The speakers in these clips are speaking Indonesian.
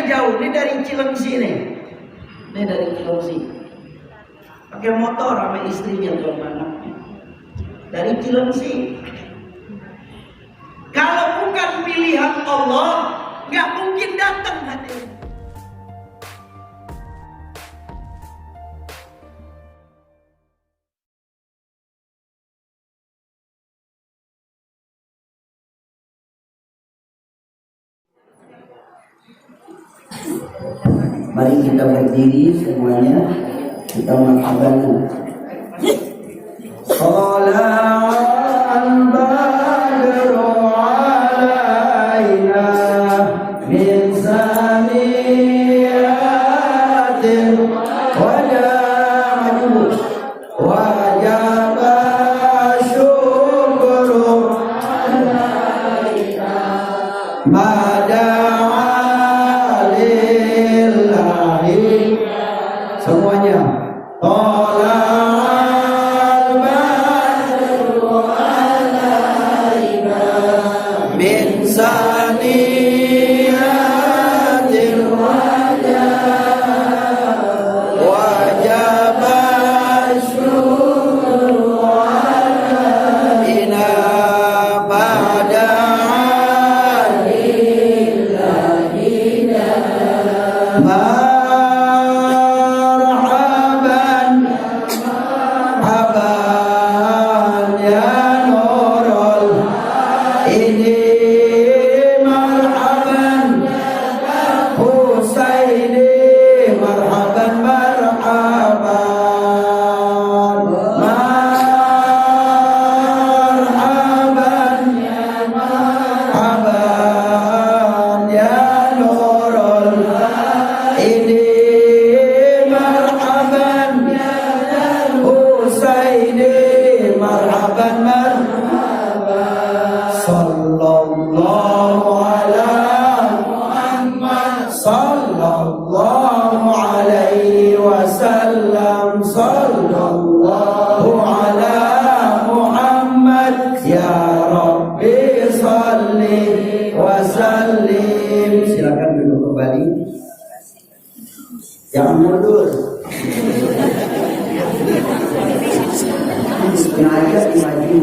jauh, ini dari Cilengsi nih. Ini dari Cilengsi. Pakai motor sama istrinya tuh anaknya. Dari Cilengsi. Kalau bukan pilihan Allah, nggak mungkin datang hadirin. Mari kita berdiri semuanya, kita marhaban. Salawat badru alaina min saniyatin wajah wajah syukru alaina semuanya. Tolal badru alaina min saniyatil wajab syukru alaina ba'da sallallahu alaihi wasallam, sallallahu ala Muhammad, ya Rabbi salli wa sallim. Silakan duduk kembali. Jangan mundur. Sengaja dimaju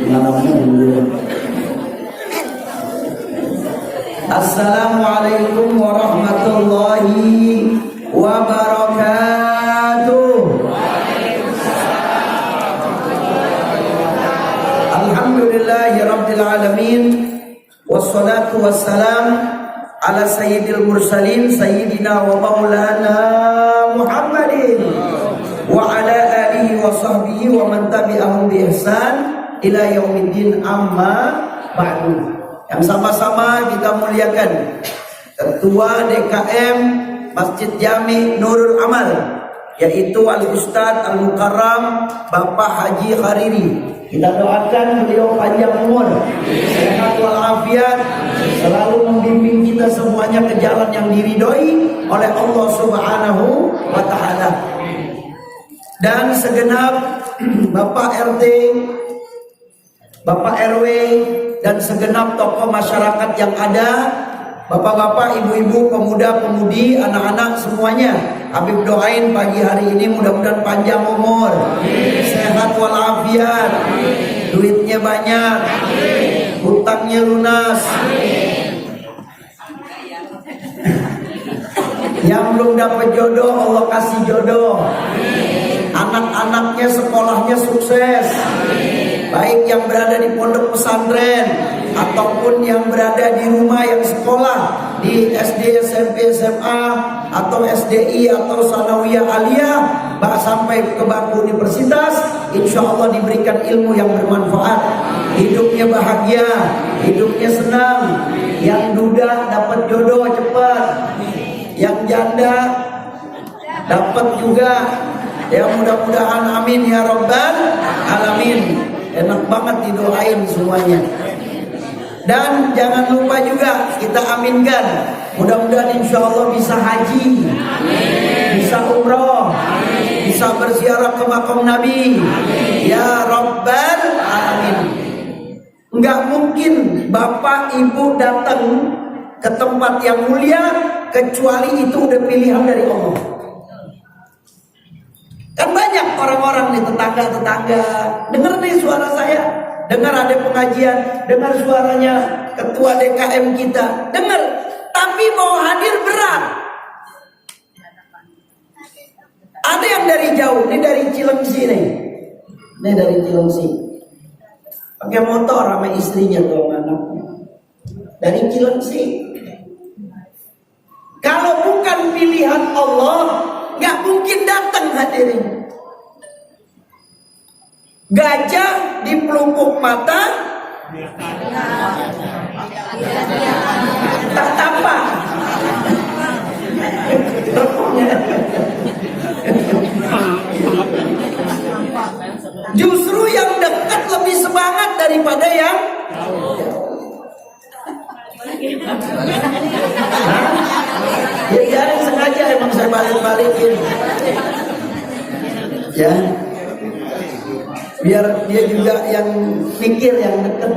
malamnya dulu. Assalamualaikum warahmatullahi wabarakatuh. Alhamdulillahi rabbil alamin. Wassalatu wassalam ala sayyidil mursalin sayyidina wa maulana Muhammadin wa ala alihi wa sahbihi wa man tabi'ahum bi ihsan ila yaumiddin, amma ba'du. Yang sama-sama kita muliakan Ketua DKM Masjid Jami Nurul Amal, yaitu Al-Ustadz Al-Mukarram Bapak Haji Hariri. Kita doakan beliau panjang umur, sehat walafiat, selalu membimbing kita semuanya ke jalan yang diridhoi oleh Allah Subhanahu wa Ta'ala. Dan segenap Bapak RT, Bapak RW, dan segenap tokoh masyarakat yang ada, bapak-bapak, ibu-ibu, pemuda-pemudi, anak-anak semuanya, Habib doain pagi hari ini mudah-mudahan panjang umur, sehat walafiat, duitnya banyak, hutangnya lunas. Yang belum dapat jodoh, Allah kasih jodoh. Anak-anaknya sekolahnya sukses, baik yang berada di pondok pesantren ataupun yang berada di rumah yang sekolah di SD, SMP, SMA atau SDI atau Sanawiyah Aliyah, bahkan sampai ke bangku universitas, insya Allah diberikan ilmu yang bermanfaat, hidupnya bahagia, hidupnya senang, yang duda dapat jodoh cepat, yang janda dapat juga. Ya mudah-mudahan amin ya rabbal alamin. Enak banget didoain semuanya. Dan jangan lupa juga kita aminkan, mudah-mudahan insya Allah bisa haji, bisa umroh, bisa berziarah ke makam Nabi. Ya rabbal alamin. Enggak mungkin bapak ibu datang ke tempat yang mulia kecuali itu udah pilihan dari Allah. Kan banyak orang-orang nih, tetangga-tetangga, dengar nih suara saya, dengar ada pengajian, dengar suaranya ketua DKM kita, dengar, tapi mau hadir berat. Ada yang dari jauh, ini dari Cilengsi nih. Ini dari Cilengsi. Pakai motor sama istrinya tuh, anaknya. Dari Cilengsi. Kalau bukan pilihan Allah, nggak mungkin datang hadirin. Gajah di pelupuk mata, tak tampak. Justru yang dekat lebih semangat daripada yang ya jangan sengaja emang saya balik-balikin ya, biar dia juga yang pikir yang dekat.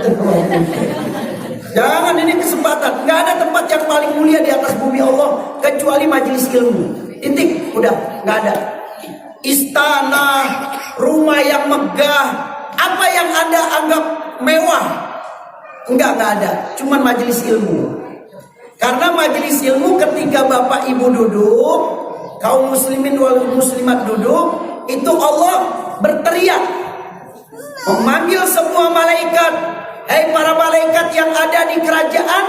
Jangan, ini kesempatan. Nggak ada tempat yang paling mulia di atas bumi Allah kecuali majelis ilmu. Titik, udah nggak ada. Istana, rumah yang megah, apa yang Anda anggap mewah, enggak ada. Cuman majelis ilmu. Karena majelis ilmu ketika Bapak Ibu duduk, kaum muslimin wal muslimat duduk, itu Allah berteriak, memanggil semua malaikat, hei para malaikat yang ada di kerajaan,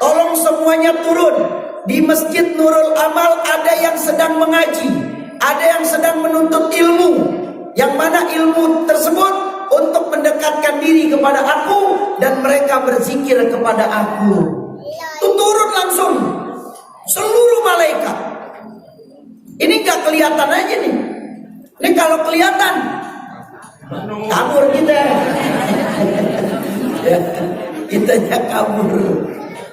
tolong semuanya turun. Di Masjid Nurul Amal ada yang sedang mengaji, ada yang sedang menuntut ilmu, yang mana ilmu tersebut untuk mendekatkan diri kepada aku dan mereka berzikir kepada aku. Itu turun langsung seluruh malaikat. Ini gak kelihatan aja nih. Ini kalau kelihatan kabur kita. Kitanya kabur.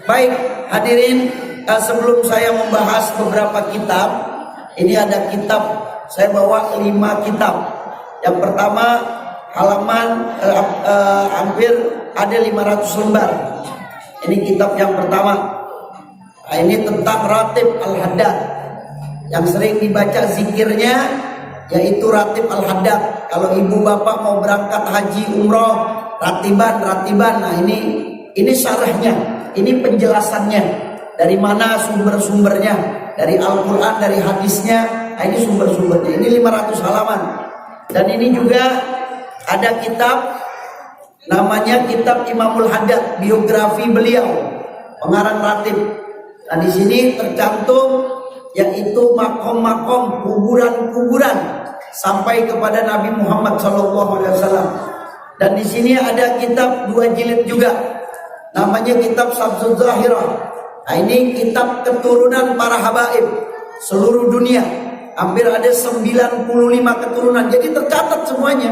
Baik hadirin, sebelum saya membahas beberapa kitab, ini ada kitab, saya bawa 5 kitab. Yang pertama halaman hampir ada 500 lembar. Ini kitab yang pertama. Nah, ini tentang Ratib Al-Haddad. Yang sering dibaca zikirnya yaitu Ratib Al-Haddad. Kalau ibu bapak mau berangkat haji umroh, ratiban. Nah ini syarahnya, ini penjelasannya. Dari mana sumber-sumbernya? Dari Al-Quran, dari hadisnya. Nah, ini sumber-sumbernya. Ini 500 halaman. Dan ini juga ada kitab namanya Kitab Imamul Haddad, biografi beliau, pengarang Ratib. Nah, di sini tercantum yaitu makom-makom, kuburan-kuburan sampai kepada Nabi Muhammad SAW. Dan di sini ada kitab 2 jilid juga, namanya Kitab Samsul Zahirah. Nah, ini kitab keturunan para habaib seluruh dunia. Hampir ada 95 keturunan. Jadi tercatat semuanya.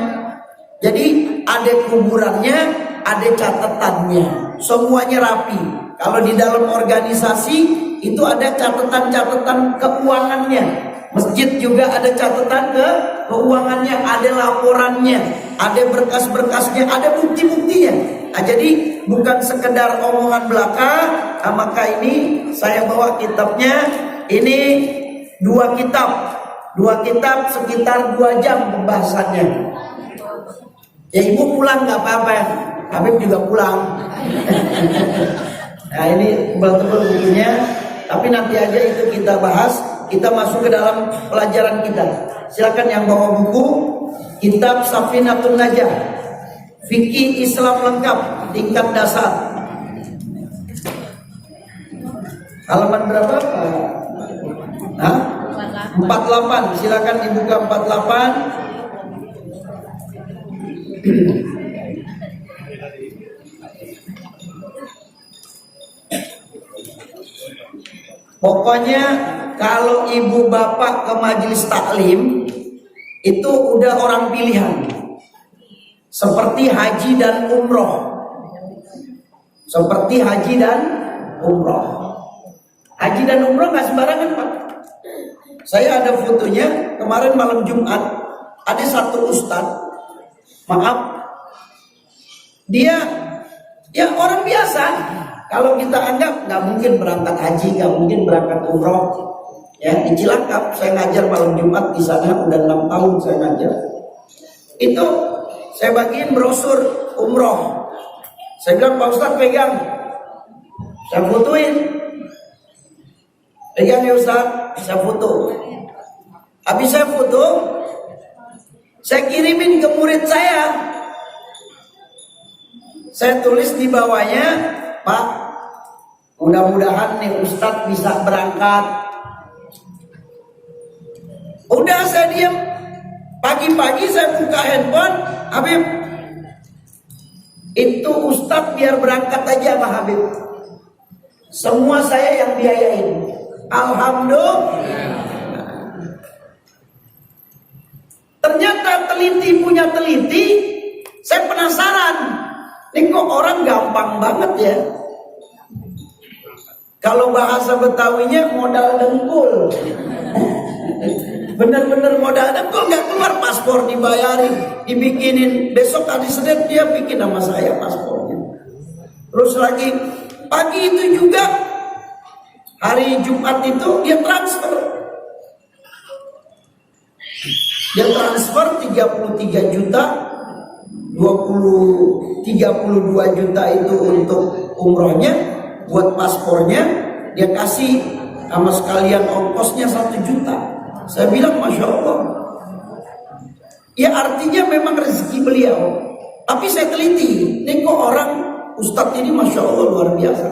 Jadi ada kuburannya, ada catatannya. Semuanya rapi. Kalau di dalam organisasi itu ada catatan-catatan keuangannya. Masjid juga ada catatan keuangannya, ada laporannya, ada berkas-berkasnya, ada bukti-buktinya. Nah, jadi bukan sekedar omongan belaka. Nah, maka ini saya bawa kitabnya. Ini 2 kitab. 2 kitab sekitar 2 jam pembahasannya. Ya ibu pulang nggak apa-apa, Habib juga pulang. Nah ini tebal-tebal bukunya, tapi nanti aja itu kita bahas. Kita masuk ke dalam pelajaran kita. Silakan yang bawa buku, Kitab Safinatun Najah, Fikih Islam lengkap tingkat dasar. Halaman berapa? Hah? 48. Silakan dibuka 48. Pokoknya kalau ibu bapak ke majelis taklim itu udah orang pilihan. Seperti haji dan umroh. Seperti haji dan umroh. Haji dan umroh gak sembarangan Pak. Saya ada fotonya kemarin malam Jumat. Ada satu ustadz, maaf, dia ya orang biasa, kalau kita anggap nggak mungkin berangkat haji, nggak mungkin berangkat umroh. Ya, di Cilangkap saya ngajar malam Jumat di sana, udah 6 tahun saya ngajar. Itu saya bagiin brosur umroh. Saya bilang, Pak Ustadz pegang, saya fotoin. Pegang ya Ustadz, saya foto. Habis saya foto, saya kirimin ke murid saya. Saya tulis di bawahnya, Pak, mudah-mudahan nih Ustadz bisa berangkat. Udah saya diam. Pagi-pagi saya buka handphone, Habib, itu Ustadz biar berangkat aja Pak Habib. Semua saya yang biayain. Alhamdulillah. Ternyata teliti punya teliti. Saya penasaran. Ini kok orang gampang banget ya. Kalau bahasa Betawinya modal dengkul. Bener-bener modal dengkul, nggak keluar paspor dibayarin, dibikinin. Besok hari Senin dia bikin nama saya paspornya. Terus lagi pagi itu juga hari Jumat itu dia transfer. Dia transfer 33 juta, 32 juta itu untuk umrohnya, buat paspornya, dia kasih sama sekalian ongkosnya 1 juta. Saya bilang Masya Allah. Ya artinya memang rezeki beliau. Tapi saya teliti, ini kok orang Ustadz ini Masya Allah luar biasa.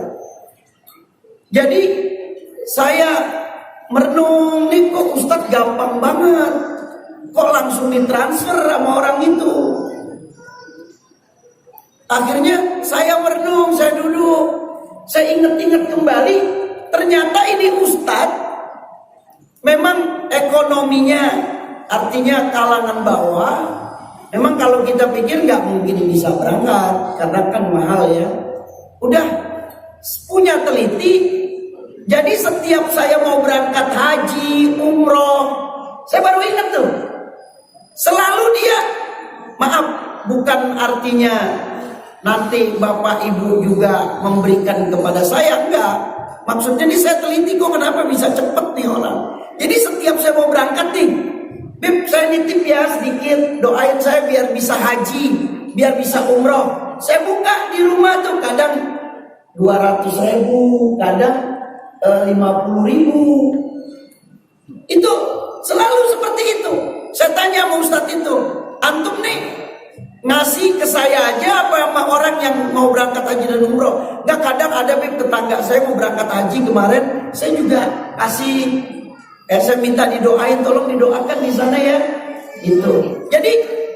Jadi saya merenung, nih kok Ustadz gampang banget, kok langsung ditransfer sama orang itu. Akhirnya saya merenung, saya duduk, saya ingat-ingat kembali, ternyata ini Ustadz memang ekonominya, artinya kalangan bawah. Memang kalau kita pikir nggak mungkin bisa berangkat karena kan mahal ya. Udah punya teliti. Jadi setiap saya mau berangkat haji, umroh, saya baru ingat tuh. Selalu dia, maaf, bukan artinya nanti bapak ibu juga memberikan kepada saya, enggak. Maksudnya nih saya teliti kok kenapa bisa cepet nih orang. Jadi setiap saya mau berangkat nih, Bib saya nitip ya sedikit, doain saya biar bisa haji, biar bisa umroh. Saya buka di rumah tuh kadang 200.000, kadang 50.000. Itu selalu seperti itu. Saya tanya sama Ustadz itu, antum nih ngasih ke saya aja apa sama orang yang mau berangkat haji dan umroh? Nggak, kadang ada Bib tetangga saya mau berangkat haji kemarin, saya juga kasih. Saya minta didoain, tolong didoakan di sana ya. Itu. Jadi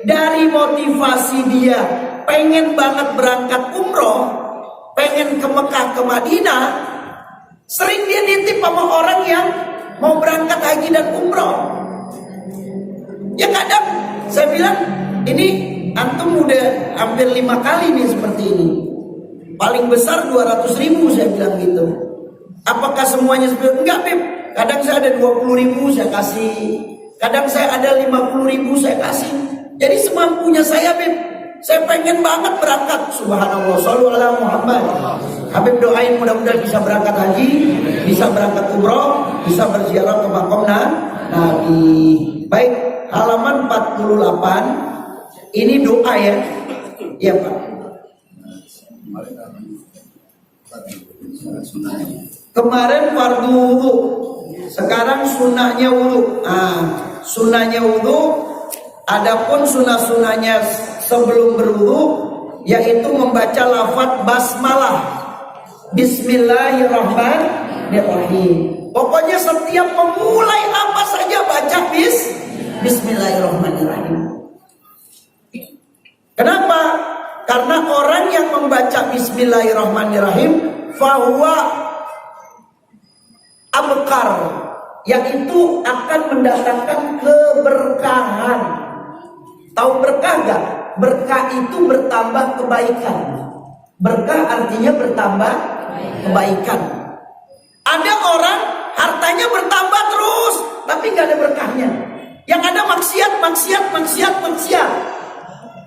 dari motivasi dia pengen banget berangkat umroh, pengen ke Mekah ke Madinah, sering dia nitip sama orang yang mau berangkat haji dan umroh. Ya kadang saya bilang, ini antum udah hampir 5 kali nih seperti ini. Paling besar 200.000 saya bilang gitu. Apakah semuanya seperti itu? Enggak Beb. Kadang saya ada 20.000 saya kasih, kadang saya ada 50.000 saya kasih. Jadi semampunya saya Beb. Saya pengen banget berangkat. Subhanallah, shollu ala Muhammad. Habib doain mudah-mudahan bisa berangkat haji, bisa berangkat umroh, bisa berziarah ke makam Nabi. Baik, halaman 48. Ini doa ya. Iya Pak. Kemarin fardu wudu, sekarang sunnahnya wudu. Sunnahnya wudu. Adapun sunnah-sunnahnya sebelum berwudu, yaitu membaca lafaz basmalah, Bismillahirrahmanirrahim. Pokoknya setiap memulai apa saja baca Bismillahirrahmanirrahim. Kenapa? Karena orang yang membaca Bismillahirrahmanirrahim fahuwa abkar, yaitu akan mendatangkan keberkahan. Tahu berkah gak? Berkah itu bertambah kebaikan. Berkah artinya bertambah kebaikan. Ada orang hartanya bertambah terus, tapi gak ada berkahnya. Yang ada maksiat.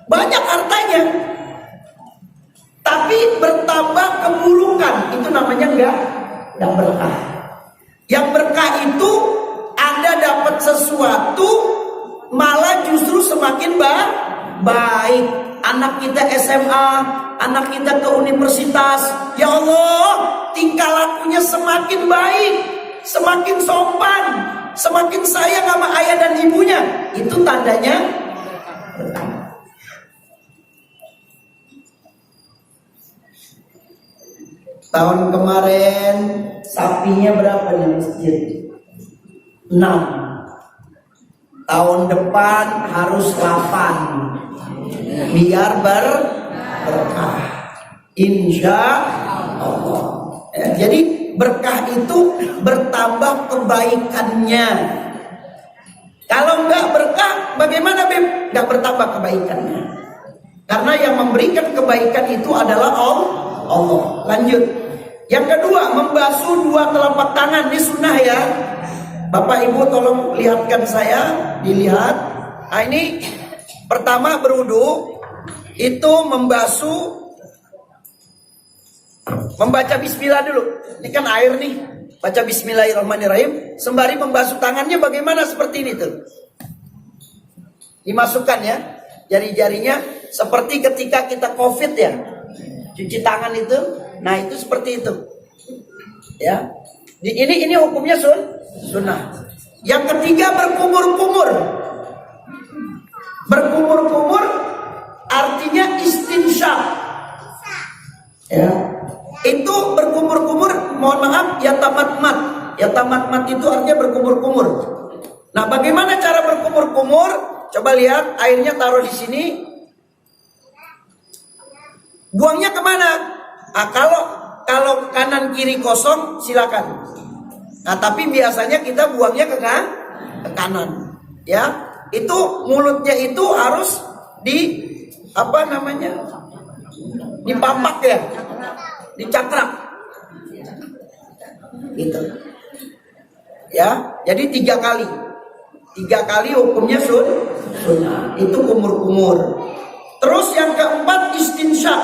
Banyak hartanya, tapi bertambah keburukan. Yang berkah. Yang berkah itu Anda dapat sesuatu malah justru semakin baik. Anak kita SMA, anak kita ke universitas, ya Allah, tingkah lakunya semakin baik, semakin sopan, semakin sayang sama ayah dan ibunya. Itu tandanya berkah. Tahun kemarin sapinya berapa di masjid? 6. Tahun depan harus 8. Biar berkah. Insya Allah. Ya, jadi berkah itu bertambah kebaikannya. Kalau nggak berkah, bagaimana Beb? Nggak bertambah kebaikannya. Karena yang memberikan kebaikan itu adalah Allah. Lanjut. Yang kedua, membasuh 2 telapak tangan. Ini sunnah ya. Bapak Ibu tolong lihatkan saya. Dilihat. Nah ini pertama berwudu. Itu membaca bismillah dulu. Ini kan air nih. Baca bismillahirrahmanirrahim. Sembari membasuh tangannya bagaimana seperti ini tuh. Dimasukkan ya. Jari-jarinya seperti ketika kita COVID ya. Cuci tangan itu. Nah itu seperti itu. Ya. Ini hukumnya sunnah. Yang ketiga berkumur-kumur. Berkumur-kumur artinya istinsyak. Ya. Itu berkumur-kumur, mohon maaf, ya tamat-mat. Ya tamat-mat itu artinya berkumur-kumur. Nah, bagaimana cara berkumur-kumur? Coba lihat, airnya taruh di sini. Buangnya kemana? Nah, kalau kanan kiri kosong silakan. Nah, tapi biasanya kita buangnya ke kanan. Ya. Itu mulutnya itu harus dipapak ya, dicakrak gitu ya. Jadi 3 kali hukumnya sunnah. Itu kumur-kumur. Terus yang keempat istinsyak,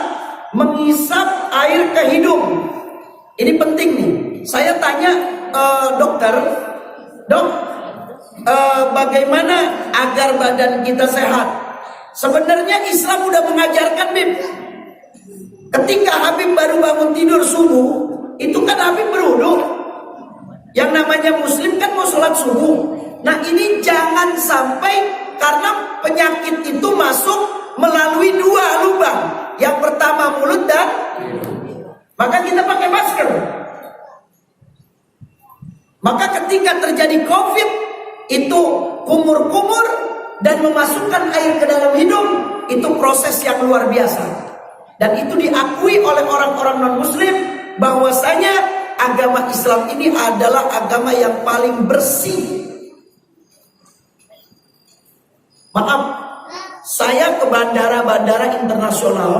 menghisap air ke hidung. Ini penting nih. Saya tanya dokter, dok, bagaimana agar badan kita sehat? Sebenarnya Islam udah mengajarkan, Bib. Ketika Habib baru bangun tidur subuh, itu kan Habib berwudu. Yang namanya muslim kan mau sholat subuh. Nah ini jangan sampai karena penyakit itu masuk melalui 2 lubang. Yang pertama mulut dan maka kita pakai masker. Maka ketika terjadi COVID, itu kumur-kumur dan memasukkan air ke dalam hidung, itu proses yang luar biasa. Dan itu diakui oleh orang-orang non-muslim bahwasanya agama Islam ini adalah agama yang paling bersih. Maaf, saya ke bandara-bandara internasional,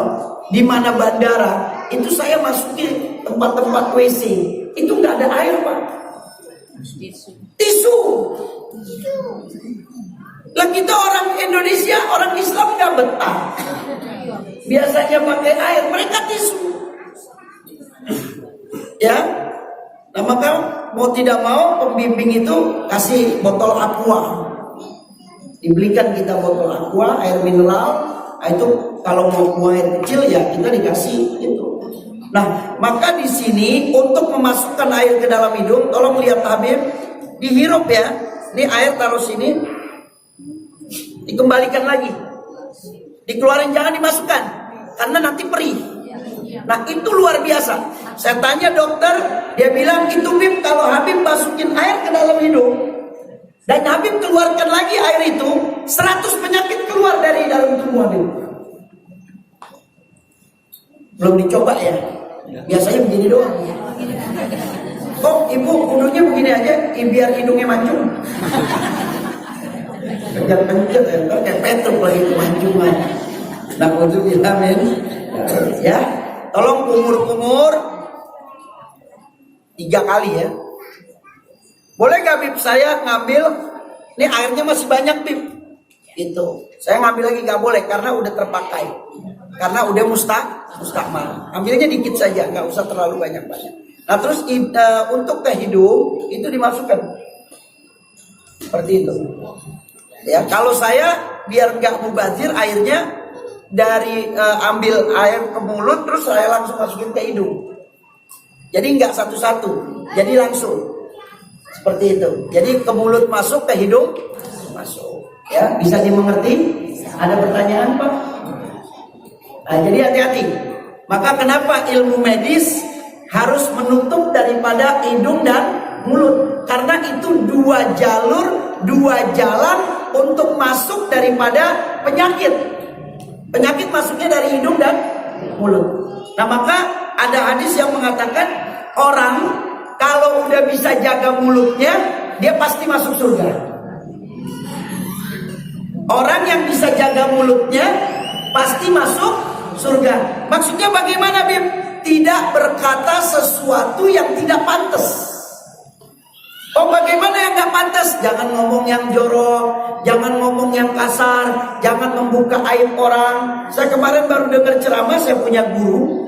di mana bandara itu saya masukin tempat-tempat WC, itu nggak ada air, Pak. Tisu. Lah kita orang Indonesia, orang Islam nggak betah. Biasanya pakai air, mereka tisu. Ya. Nah maka mau tidak mau pembimbing itu kasih botol aqua. Dibelikan kita botol aqua, air mineral. Nah, itu kalau mau buang air kecil ya kita dikasih itu. Nah, maka di sini untuk memasukkan air ke dalam hidung, tolong lihat Habib, dihirup ya. Ini air taruh sini, dikembalikan lagi, dikeluarin, jangan dimasukkan, karena nanti perih. Nah itu luar biasa. Saya tanya dokter, dia bilang itu Bib, kalau Habib masukin air ke dalam hidung dan Habib keluarkan lagi air itu, 100 penyakit keluar dari dalam tubuh Habib. Belum dicoba ya? Biasanya begini doang. Oh ibu kudunya begini aja, biar hidungnya mancung. Pencet-pencet ya, kayak Petruk lagi kemancungan. Nah untuk bilamin ya, tolong kumur-kumur 3 kali ya. Boleh gak Bib saya ngambil, ini airnya masih banyak Bib, itu saya ngambil lagi gak boleh karena udah terpakai, karena udah mustakmal. Ambilnya dikit saja, gak usah terlalu banyak-banyak. Nah terus untuk ke hidung itu dimasukkan seperti itu. Ya kalau saya biar nggak mubazir airnya dari ambil air ke mulut terus saya langsung masukin ke hidung. Jadi nggak satu-satu, jadi langsung seperti itu. Jadi ke mulut masuk, ke hidung masuk. Ya bisa dimengerti? Ada pertanyaan Pak? Nah, jadi hati-hati. Maka kenapa ilmu medis harus menutup daripada hidung dan mulut? Karena itu dua jalur, dua jalan untuk masuk daripada penyakit. Penyakit masuknya dari hidung dan mulut. Nah maka ada hadis yang mengatakan orang kalau udah bisa jaga mulutnya, dia pasti masuk surga. Orang yang bisa jaga mulutnya pasti masuk surga. Maksudnya bagaimana Bib? Tidak berkata sesuatu yang tidak pantas. Oh bagaimana yang gak pantas? Jangan ngomong yang jorok, jangan ngomong yang kasar, jangan membuka aib orang. Saya kemarin baru dengar ceramah, saya punya guru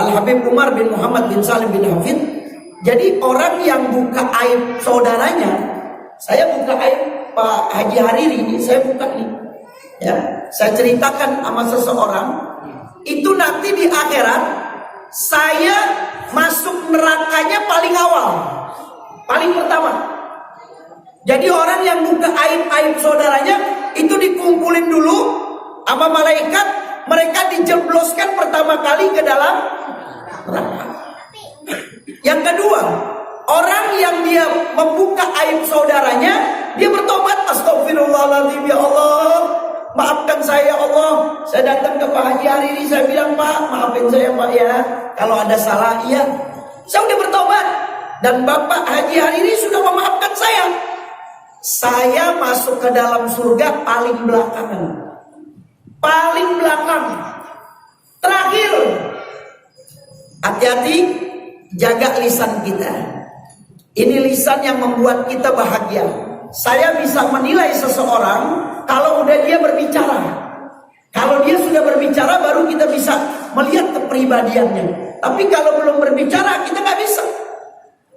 Al-Habib Umar bin Muhammad bin Salim bin Hafid. Jadi orang yang buka aib saudaranya, saya buka aib Pak Haji Hariri ini, saya buka nih. Ya, saya ceritakan sama seseorang, itu nanti di akhirat saya masuk nerakanya paling awal, paling pertama. Jadi orang yang buka aib-aib saudaranya itu dikumpulin dulu sama malaikat, mereka dijebloskan pertama kali ke dalam neraka. Yang kedua, orang yang dia membuka aib saudaranya, dia bertobat, astagfirullahaladzim, ya Allah, maafkan saya ya Allah. Saya datang ke Pak Haji Hariri, saya bilang, Pak, maafin saya Pak ya, kalau ada salah, iya. Saya udah bertobat, dan Bapak Haji Hariri sudah memaafkan saya. Saya masuk ke dalam surga paling belakangan. Paling belakang. Terakhir. Hati-hati, jaga lisan kita. Ini lisan yang membuat kita bahagia. Saya bisa menilai seseorang kalau udah dia berbicara. Kalau dia sudah berbicara baru kita bisa melihat kepribadiannya. Tapi kalau belum berbicara kita nggak bisa.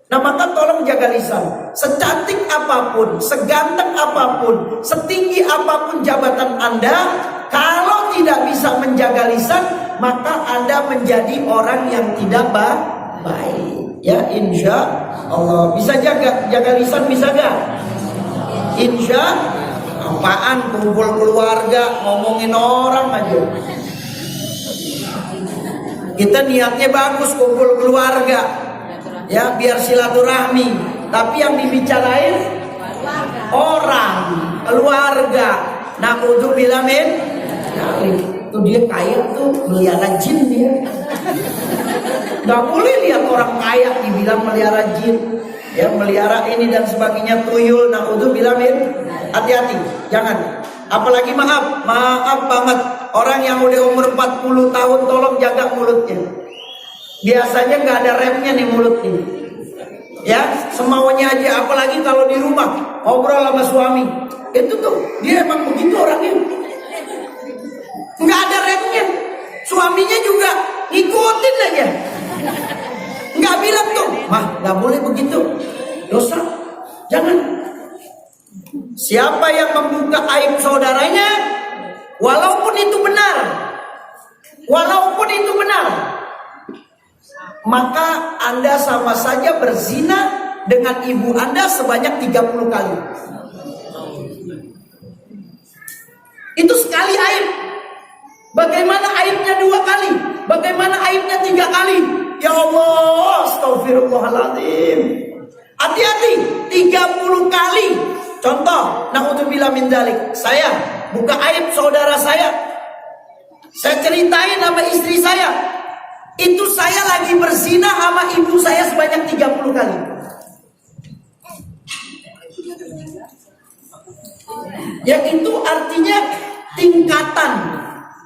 Nah maka tolong jaga lisan. Secantik apapun, seganteng apapun, setinggi apapun jabatan Anda, kalau tidak bisa menjaga lisan, maka Anda menjadi orang yang tidak baik. Ya insya Allah bisa jaga lisan, bisa gak? Insya apaan kumpul keluarga ngomongin orang aja. Kita niatnya bagus kumpul keluarga, ya biar silaturahmi. Tapi yang dibicarain orang, keluarga. Na'udzubillah min. Tuh dia kaya tuh melihara jin dia. Gak boleh lihat orang kaya dibilang melihara jin, ya melihara ini dan sebagainya, tuyul. Na'udzubillah min. Hati-hati, jangan. Apalagi maaf banget orang yang udah umur 40 tahun, tolong jaga mulutnya. Biasanya nggak ada remnya nih mulut nih. Ya, semaunya aja, apalagi kalau di rumah ngobrol sama suami. Itu tuh, dia emang begitu orangnya. Nggak ada remnya. Suaminya juga ngikutin aja. Nggak bilang tuh, mah nggak boleh begitu, dosa. Jangan. Siapa yang membuka aib saudaranya, walaupun itu benar, maka Anda sama saja berzina dengan ibu Anda sebanyak 30 kali. Itu sekali aib. Bagaimana aibnya 2 kali? Bagaimana aibnya 3 kali? Ya Allah, astagfirullahaladzim. Hati-hati, 30 kali. Contoh, na'udzubillah min dzalik. Saya buka aib saudara saya. Saya ceritain sama istri saya. Itu saya lagi berzina sama ibu saya sebanyak 30 kali. Ya itu artinya tingkatan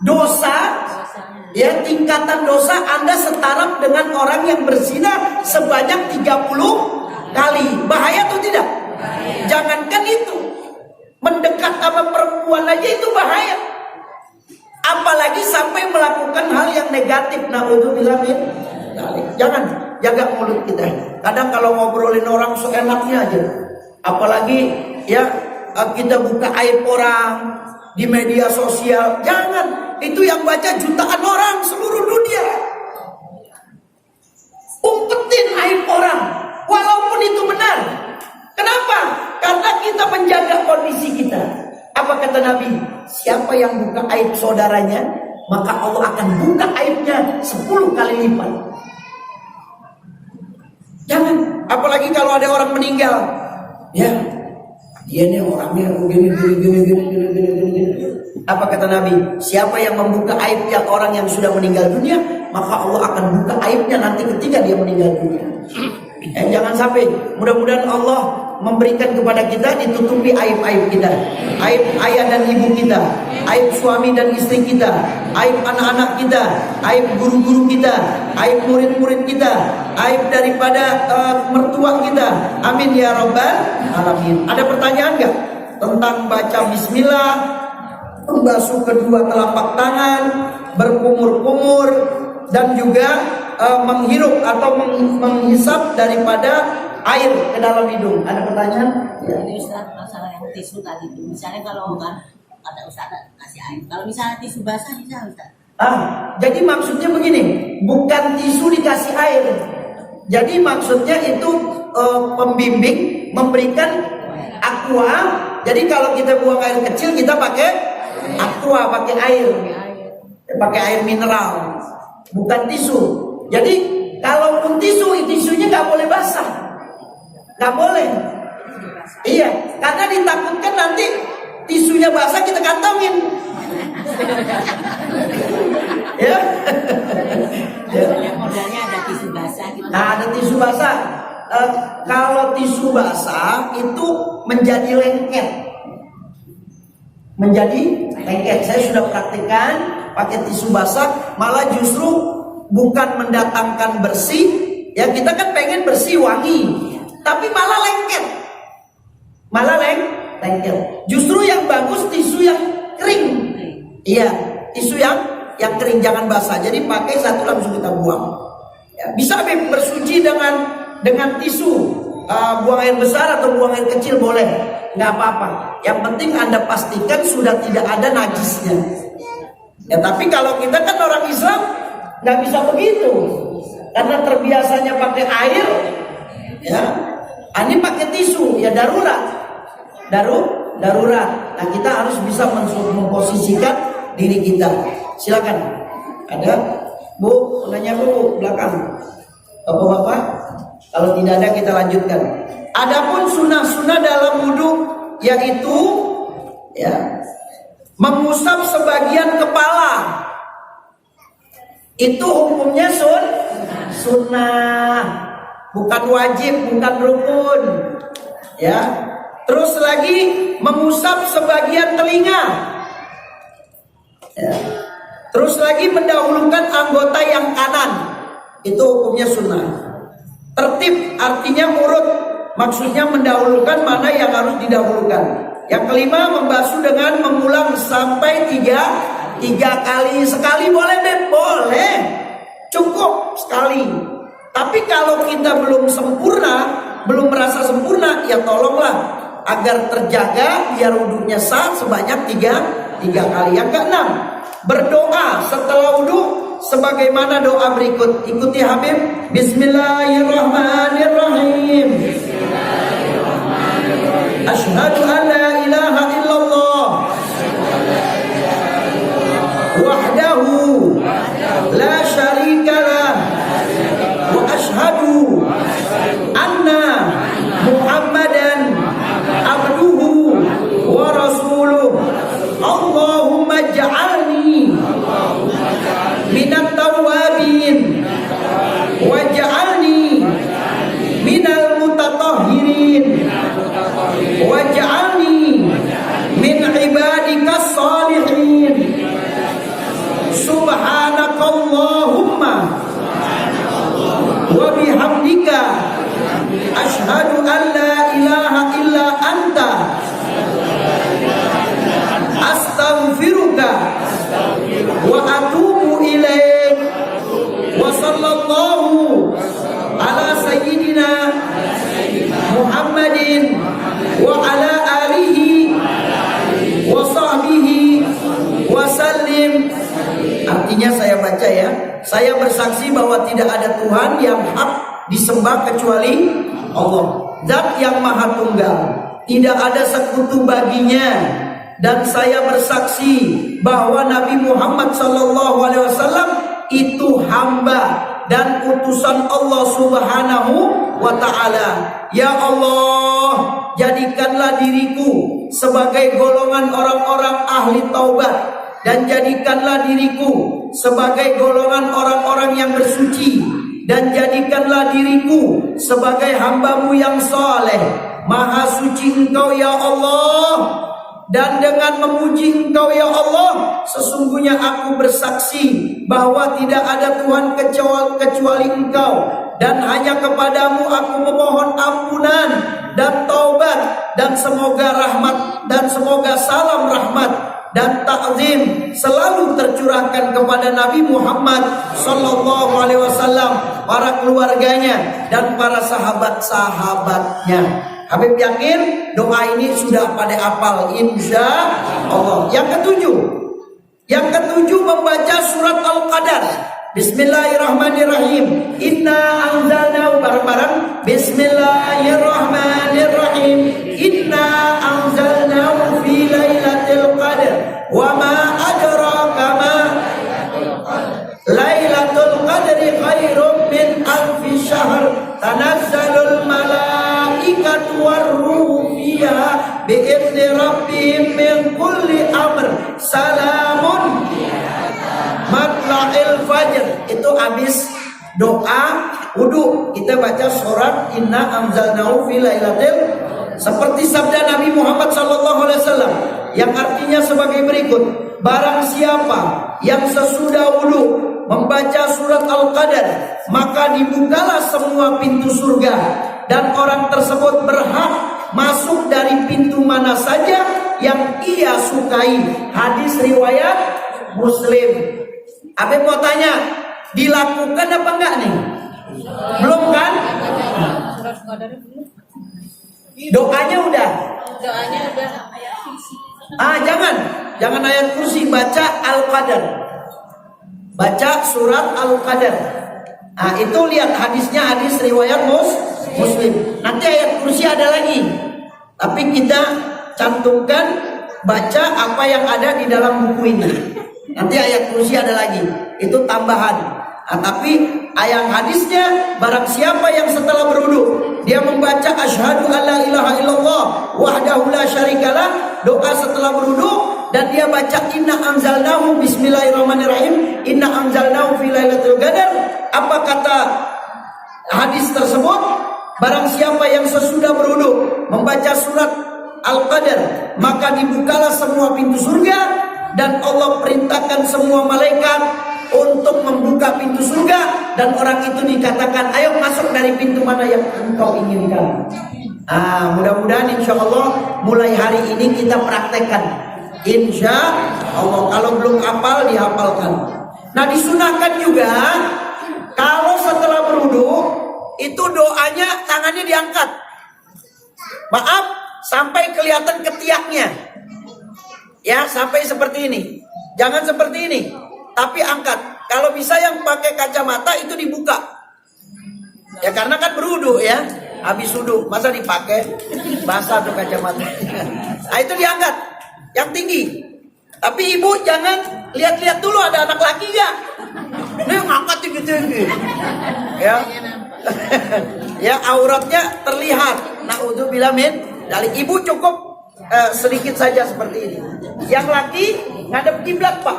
dosa, ya tingkatan dosa Anda setara dengan orang yang berzina sebanyak 30 kali. Bahaya atau tidak? Jangankan itu, mendekat sama perempuan aja itu bahaya. Apalagi sampai melakukan hal yang negatif. Na'udzubillah min Jangan jaga mulut kita. Kadang kalau ngobrolin orang seenaknya aja. Apalagi ya kita buka aib orang di media sosial. Jangan. Itu yang baca jutaan orang seluruh dunia. Umpetin aib orang walaupun itu benar. Kenapa? Karena kita menjaga kondisi kita. Apa kata Nabi? Siapa yang buka aib saudaranya, maka Allah akan buka aibnya 10 kali lipat. Jangan. Apalagi kalau ada orang meninggal, ya dia nih orangnya gini. Apa kata Nabi? Siapa yang membuka aib yang orang yang sudah meninggal dunia, maka Allah akan buka aibnya nanti ketika dia meninggal dunia. Jangan sampai. Mudah-mudahan Allah memberikan kepada kita ditutupi aib-aib kita, aib ayah dan ibu kita, aib suami dan istri kita, aib anak-anak kita, aib guru-guru kita, aib murid-murid kita, aib daripada mertua kita. Amin ya rabbal alamin. Ada pertanyaan nggak tentang baca bismillah, membasuh kedua telapak tangan, berkumur-kumur, dan juga menghirup atau menghisap daripada air ke dalam hidung? Ada pertanyaan? Ya. Ini Ustaz, masalah yang tisu tadi itu. Misalnya kalau kan kata Ustaz kasih air. Kalau misalnya tisu basah bisa Ustaz? Jadi maksudnya begini, bukan tisu dikasih air. Jadi maksudnya itu pembimbing memberikan aqua. Jadi kalau kita buang air kecil kita pakai aqua, pakai air. Pakai air mineral. Bukan tisu. Jadi kalaupun tisunya nggak boleh basah, nggak boleh. Iya, karena ditakutkan nanti tisunya basah kita kantongin. Ya. Modalnya ada tisu basah. Gitu. Nah, ada tisu basah. Kalau tisu basah itu menjadi lengket. Saya sudah praktikkan pakai tisu basah, malah justru bukan mendatangkan bersih. Ya kita kan pengen bersih wangi, tapi malah lengket. Justru yang bagus tisu yang kering. Iya, tisu yang kering, jangan basah. Jadi pakai satu langsung kita buang. Ya, bisa bersuci dengan tisu. Buang air besar atau buang air kecil boleh, nggak apa-apa. Yang penting Anda pastikan sudah tidak ada najisnya. Ya tapi kalau kita kan orang Islam nggak bisa begitu, karena terbiasanya pakai air. Ya, ini pakai tisu, ya darurat. Nah kita harus bisa memposisikan diri kita. Silakan. Ada Bu, nanya Bu belakang. Bapak-bapak, kalau tidak ada kita lanjutkan. Adapun sunnah-sunnah dalam wudhu yaitu ya mengusap sebagian kepala. Itu hukumnya sunnah, bukan wajib, bukan rukun. Ya. Terus lagi mengusap sebagian telinga. Ya. Terus lagi mendahulukan anggota yang kanan. Itu hukumnya sunnah. Tertib artinya urut, maksudnya mendahulukan mana yang harus didahulukan. Yang kelima, membasuh dengan mengulang sampai tiga kali. Sekali boleh deh, boleh, cukup sekali. Tapi kalau kita belum sempurna, belum merasa sempurna, ya tolonglah agar terjaga biar wudhunya sah sebanyak tiga kali. Yang keenam, berdoa setelah wudhu sebagaimana doa berikut. Ikuti Habib. Bismillahirrahmanirrahim. Asyhadu an la ilaha illallah wahdahu la syarikalah wa asyhadu anna Muhammadan abduhu wa rasuluh. Allahumma ja'alni minat tawabin wa ja'alni ya. Saya bersaksi bahwa tidak ada Tuhan yang hak disembah kecuali Allah, Zat yang Maha Tunggal, tidak ada sekutu baginya. Dan saya bersaksi bahwa Nabi Muhammad SAW itu hamba dan utusan Allah Subhanahu wa Ta'ala. Ya Allah, jadikanlah diriku sebagai golongan orang-orang ahli taubat, dan jadikanlah diriku sebagai golongan orang-orang yang bersuci, dan jadikanlah diriku sebagai hamba-Mu yang saleh. Maha suci Engkau ya Allah, dan dengan memuji Engkau ya Allah, sesungguhnya aku bersaksi bahwa tidak ada Tuhan kecuali Engkau, dan hanya kepadamu aku memohon ampunan dan taubat, dan semoga rahmat dan semoga salam rahmat dan takzim selalu tercurahkan kepada Nabi Muhammad sallallahu alaihi wasallam, para keluarganya dan para sahabat-sahabatnya. Habib yakin doa ini sudah pada hafal insya Allah. Yang ketujuh membaca surat Al-Qadar. Bismillahirrahmanirrahim. Inna anzalnahu, bareng-bareng. Bismillahirrahmanirrahim. Inna anzalnahu fi lailatul qadar. Wa ma adraka ma lailatul qadri khairum min alfi syahr. Tanazzalul malaikatu warruhu fiha bi'izni rabbihim min kulli amr. Salamun matla'il fajr. Itu habis doa wudu kita baca surat Inna anzalnahu fi lailatul, seperti sabda Nabi Muhammad SAW yang artinya sebagai berikut: barang siapa yang sesudah wudu membaca surat Al-Qadar, maka dibukalah semua pintu surga, dan orang tersebut berhak masuk dari pintu mana saja yang ia sukai. Hadis riwayat Muslim. Abang mau tanya, dilakukan apa enggak nih? Belum kan? Doanya udah. Jangan ayat kursi, baca Al-Qadar. Baca surat Al-Qadar. Nah, itu lihat hadisnya, hadis riwayat Muslim. Nanti ayat kursi ada lagi, tapi kita cantumkan baca apa yang ada di dalam buku ini. Nanti ayat kursi ada lagi, itu tambahan. Nah, tapi ayat hadisnya, barang siapa yang setelah berwudu dia membaca asyhadu alla ilaha illallah wahdahu la syarikalah, doa setelah berwudu, dan dia baca inna anzalnahu bismillahirrahmanirrahim inna anzalnahu fi lailatul qadar. Apa kata hadis tersebut? Barang siapa yang sesudah berwudu membaca surat Al-Qadar, maka dibukalah semua pintu surga, dan Allah perintahkan semua malaikat untuk membuka pintu surga, dan orang itu dikatakan, ayo masuk dari pintu mana yang engkau inginkan. Mudah-mudahan insya Allah mulai hari ini kita praktekkan, insya Allah. Kalau belum hafal, dihafalkan. Nah, disunahkan juga kalau setelah berwudu itu doanya tangannya diangkat, maaf, sampai kelihatan ketiaknya, ya, sampai seperti ini. Jangan seperti ini, tapi angkat. Kalau bisa yang pakai kacamata itu dibuka, ya, karena kan berwudu ya, habis wudu masa dipakai, basah tuh kacamata. Nah, itu diangkat yang tinggi. Tapi ibu jangan lihat-lihat dulu ada anak laki gak, ini ngangkat tinggi-tinggi, ya. Ya, auratnya terlihat. Naudzubillah min dzalik. Ibu cukup sedikit saja seperti ini. Yang laki ngadep kiblat, Pak.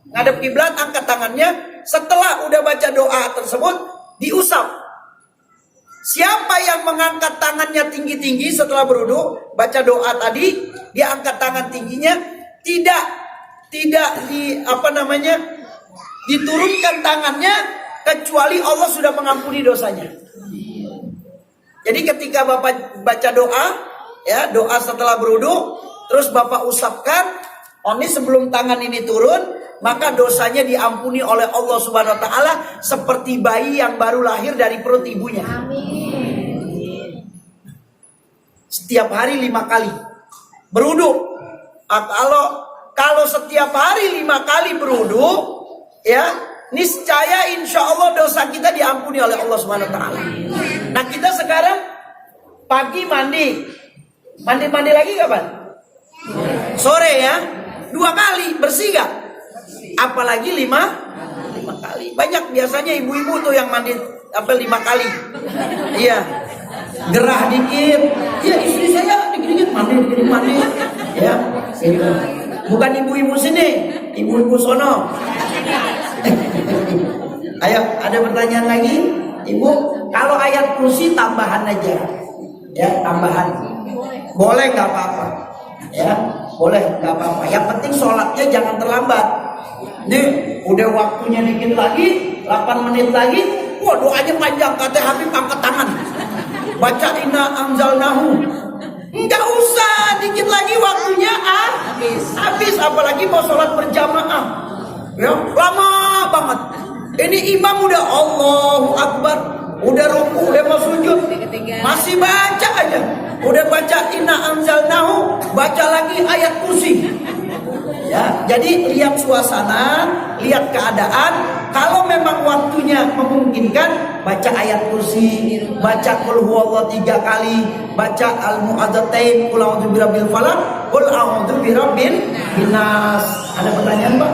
Ngadep kiblat, angkat tangannya. Setelah udah baca doa tersebut, diusap. Siapa yang mengangkat tangannya tinggi-tinggi setelah berwudu, baca doa tadi, dia angkat tangan tingginya, tidak diturunkan tangannya kecuali Allah sudah mengampuni dosanya. Jadi ketika Bapak baca doa, ya, doa setelah berwudu, terus Bapak usapkan, ini sebelum tangan ini turun, maka dosanya diampuni oleh Allah Subhanahu wa taala seperti bayi yang baru lahir dari perut ibunya. Amin. Setiap hari 5 kali berwudu. Kalau setiap hari 5 kali berwudu, ya, niscaya insya Allah dosa kita diampuni oleh Allah Subhanahu Wa Taala. Nah kita sekarang pagi mandi lagi kapan? Sore ya, 2 kali bersih gak? Apalagi 5 kali. Banyak biasanya ibu-ibu tuh yang mandi sampai 5 kali. Iya, gerah dikit. Iya istri saya dikit-dikit mandi. Ya, gitu. Bukan ibu-ibu sini, ibu-ibu sono. Ayo, ada pertanyaan lagi? Ibu, kalau ayat kursi tambahan aja. Ya, tambahan. Boleh nggak apa-apa. Ya, boleh nggak apa-apa. Yang penting sholatnya jangan terlambat. Nih, udah waktunya dikit lagi, 8 menit lagi. Wah, doanya panjang, kata Habib angkat tangan. Baca inna anzalnahu. Enggak usah, dikit lagi waktunya habis. Apalagi mau sholat berjamaah. Ya, lama banget. Ini imam udah Allahu Akbar, udah ruku, udah mau sujud, masih baca aja. Udah baca inna anzalnahu, baca lagi ayat kursi. Ya, jadi lihat suasana, lihat keadaan. Kalau memang waktunya memungkinkan, baca ayat kursi, baca qul huwallahu 3 kali, baca al-mu'adzatain, qul a'udzu birabbil falaq, qul a'udzu birabbin nas. Ada pertanyaan, Pak?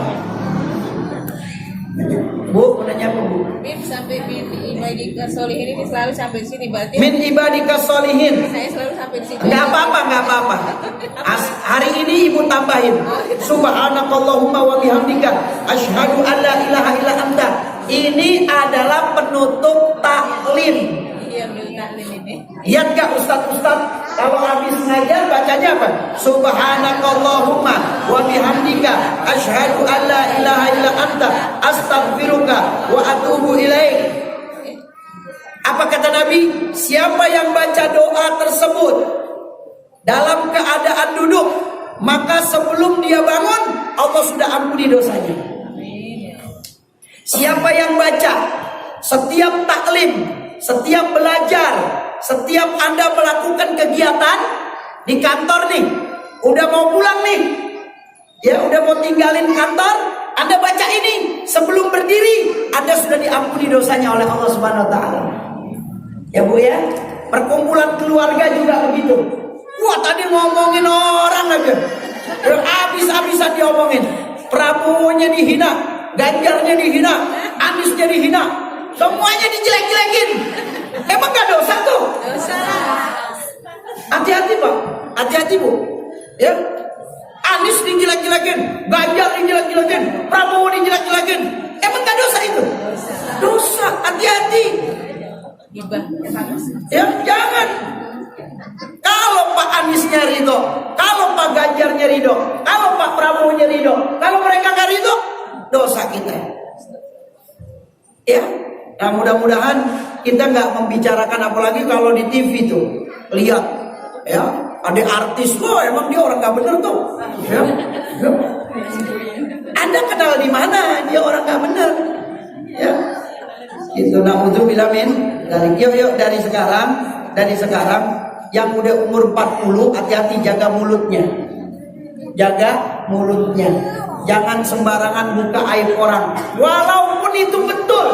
Bu, mau nanya apa, Bu? Min sampai min ibadika solihin ini selalu sampai sini berarti. Min ibadika solihin. Saya selalu sampai di situ. Enggak apa-apa. Hari ini Ibu tambahin. Subhanakallahumma wa bihamdika asyhadu an la ilaha illa anta. Ini adalah penutup taklim. Iya, min taklim ini. Lihat gak Ustaz kalau habis ngajar bacanya apa? Subhanakallahumma wa bihamdika asyhadu an la ilaha illa anta astaghfiruka wa atubu ilaik. Apa kata Nabi? Siapa yang baca doa tersebut dalam keadaan duduk, maka sebelum dia bangun Allah sudah ampuni dosanya. Siapa yang baca setiap taklim, setiap belajar, setiap Anda melakukan kegiatan di kantor nih, udah mau pulang nih, ya udah mau tinggalin kantor, Anda baca ini sebelum berdiri, Anda sudah diampuni dosanya oleh Allah Subhanahu Wa Taala. Ya Bu ya, perkumpulan keluarga juga begitu. Wah tadi ngomongin orang aja, habis-habisan diomongin, Prabowo-nya dihina, Ganjarnya dihina, Aniesnya dihina, semuanya dijelek-jelekin. Emang gak dosa tuh? Dosa. Hati-hati Pak, hati-hati Bu. Ya, Anies dijelek-jelekin, Ganjar dijelek-jelekin, Prabowo dijelek-jelekin. Emang gak dosa itu? Dosa, hati-hati. Gibah. Ya jangan. Kalau Pak Aniesnya ridho, kalau Pak Ganjarnya ridho, kalau Pak Prabowo-nya ridho, kalau mereka gak ridho, dosa kita. Ya. Nah mudah-mudahan kita nggak membicarakan, apalagi kalau di TV tuh lihat ya ada artis, loh emang dia orang nggak bener tuh. Ya. Anda kenal di mana dia orang nggak bener? Ya. Itu naudzubillah min dari yuk dari sekarang yang udah umur 40 hati-hati jaga mulutnya. Jaga mulutnya. Jangan sembarangan buka aib orang. Walaupun itu betul.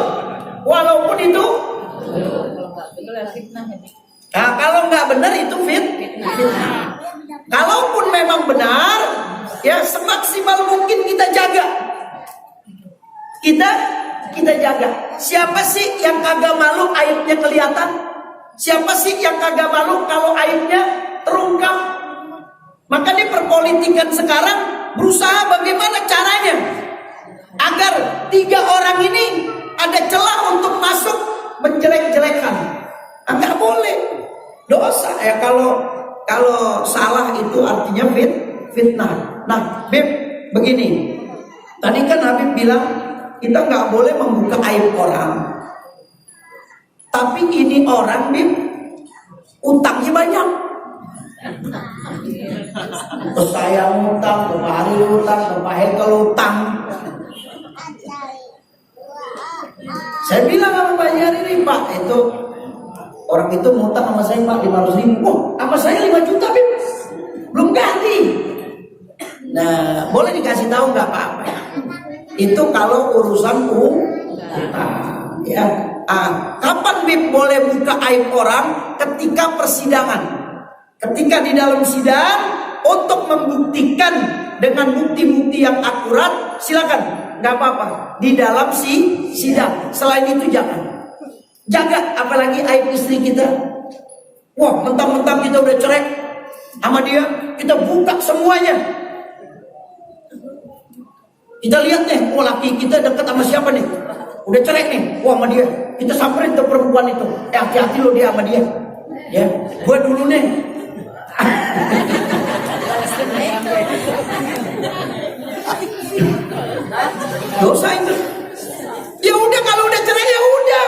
Walaupun itu nah, kalau nggak benar itu fitnah. Kalaupun memang benar, ya semaksimal mungkin kita jaga. Kita jaga. Siapa sih yang kagak malu aibnya kelihatan? Siapa sih yang kagak malu kalau aibnya terungkap? Maka di perpolitikan sekarang berusaha bagaimana caranya agar 3 orang ini ada celah untuk masuk menjelek-jelekan. Enggak boleh. Dosa ya kalau salah itu artinya fitnah. Nah, Bib, begini. Tadi kan Habib bilang kita nggak boleh membuka aib orang. Tapi ini orang, Bib, utangnya banyak. Saya utang, Bapak Hari utang, Bapak Hekel utang. Saya bilang sama Pak Jari ini, Pak, itu orang itu ngutang sama saya Pak 500.000. Oh, sama saya 5 juta, Bib. Belum ganti. Nah, boleh dikasih tahu nggak apa-apa. Itu kalau urusan utang, ya. Kapan Bib boleh buka aib orang? Ketika persidangan. Ketika di dalam sidang untuk membuktikan dengan bukti-bukti yang akurat, silakan, nggak apa-apa. Di dalam sidang. Selain itu jangan. Jaga, apalagi aib istri kita. Wah, mentang-mentang kita udah cerai sama dia, kita buka semuanya. Kita lihat nih, laki kita dekat sama siapa nih? Udah cerai nih, sama dia. Kita samperin ke perempuan itu. Hati-hati lo dia sama dia. Ya, gua dulu nih. Dosa itu. Ya udah, kalau udah cerai ya udah.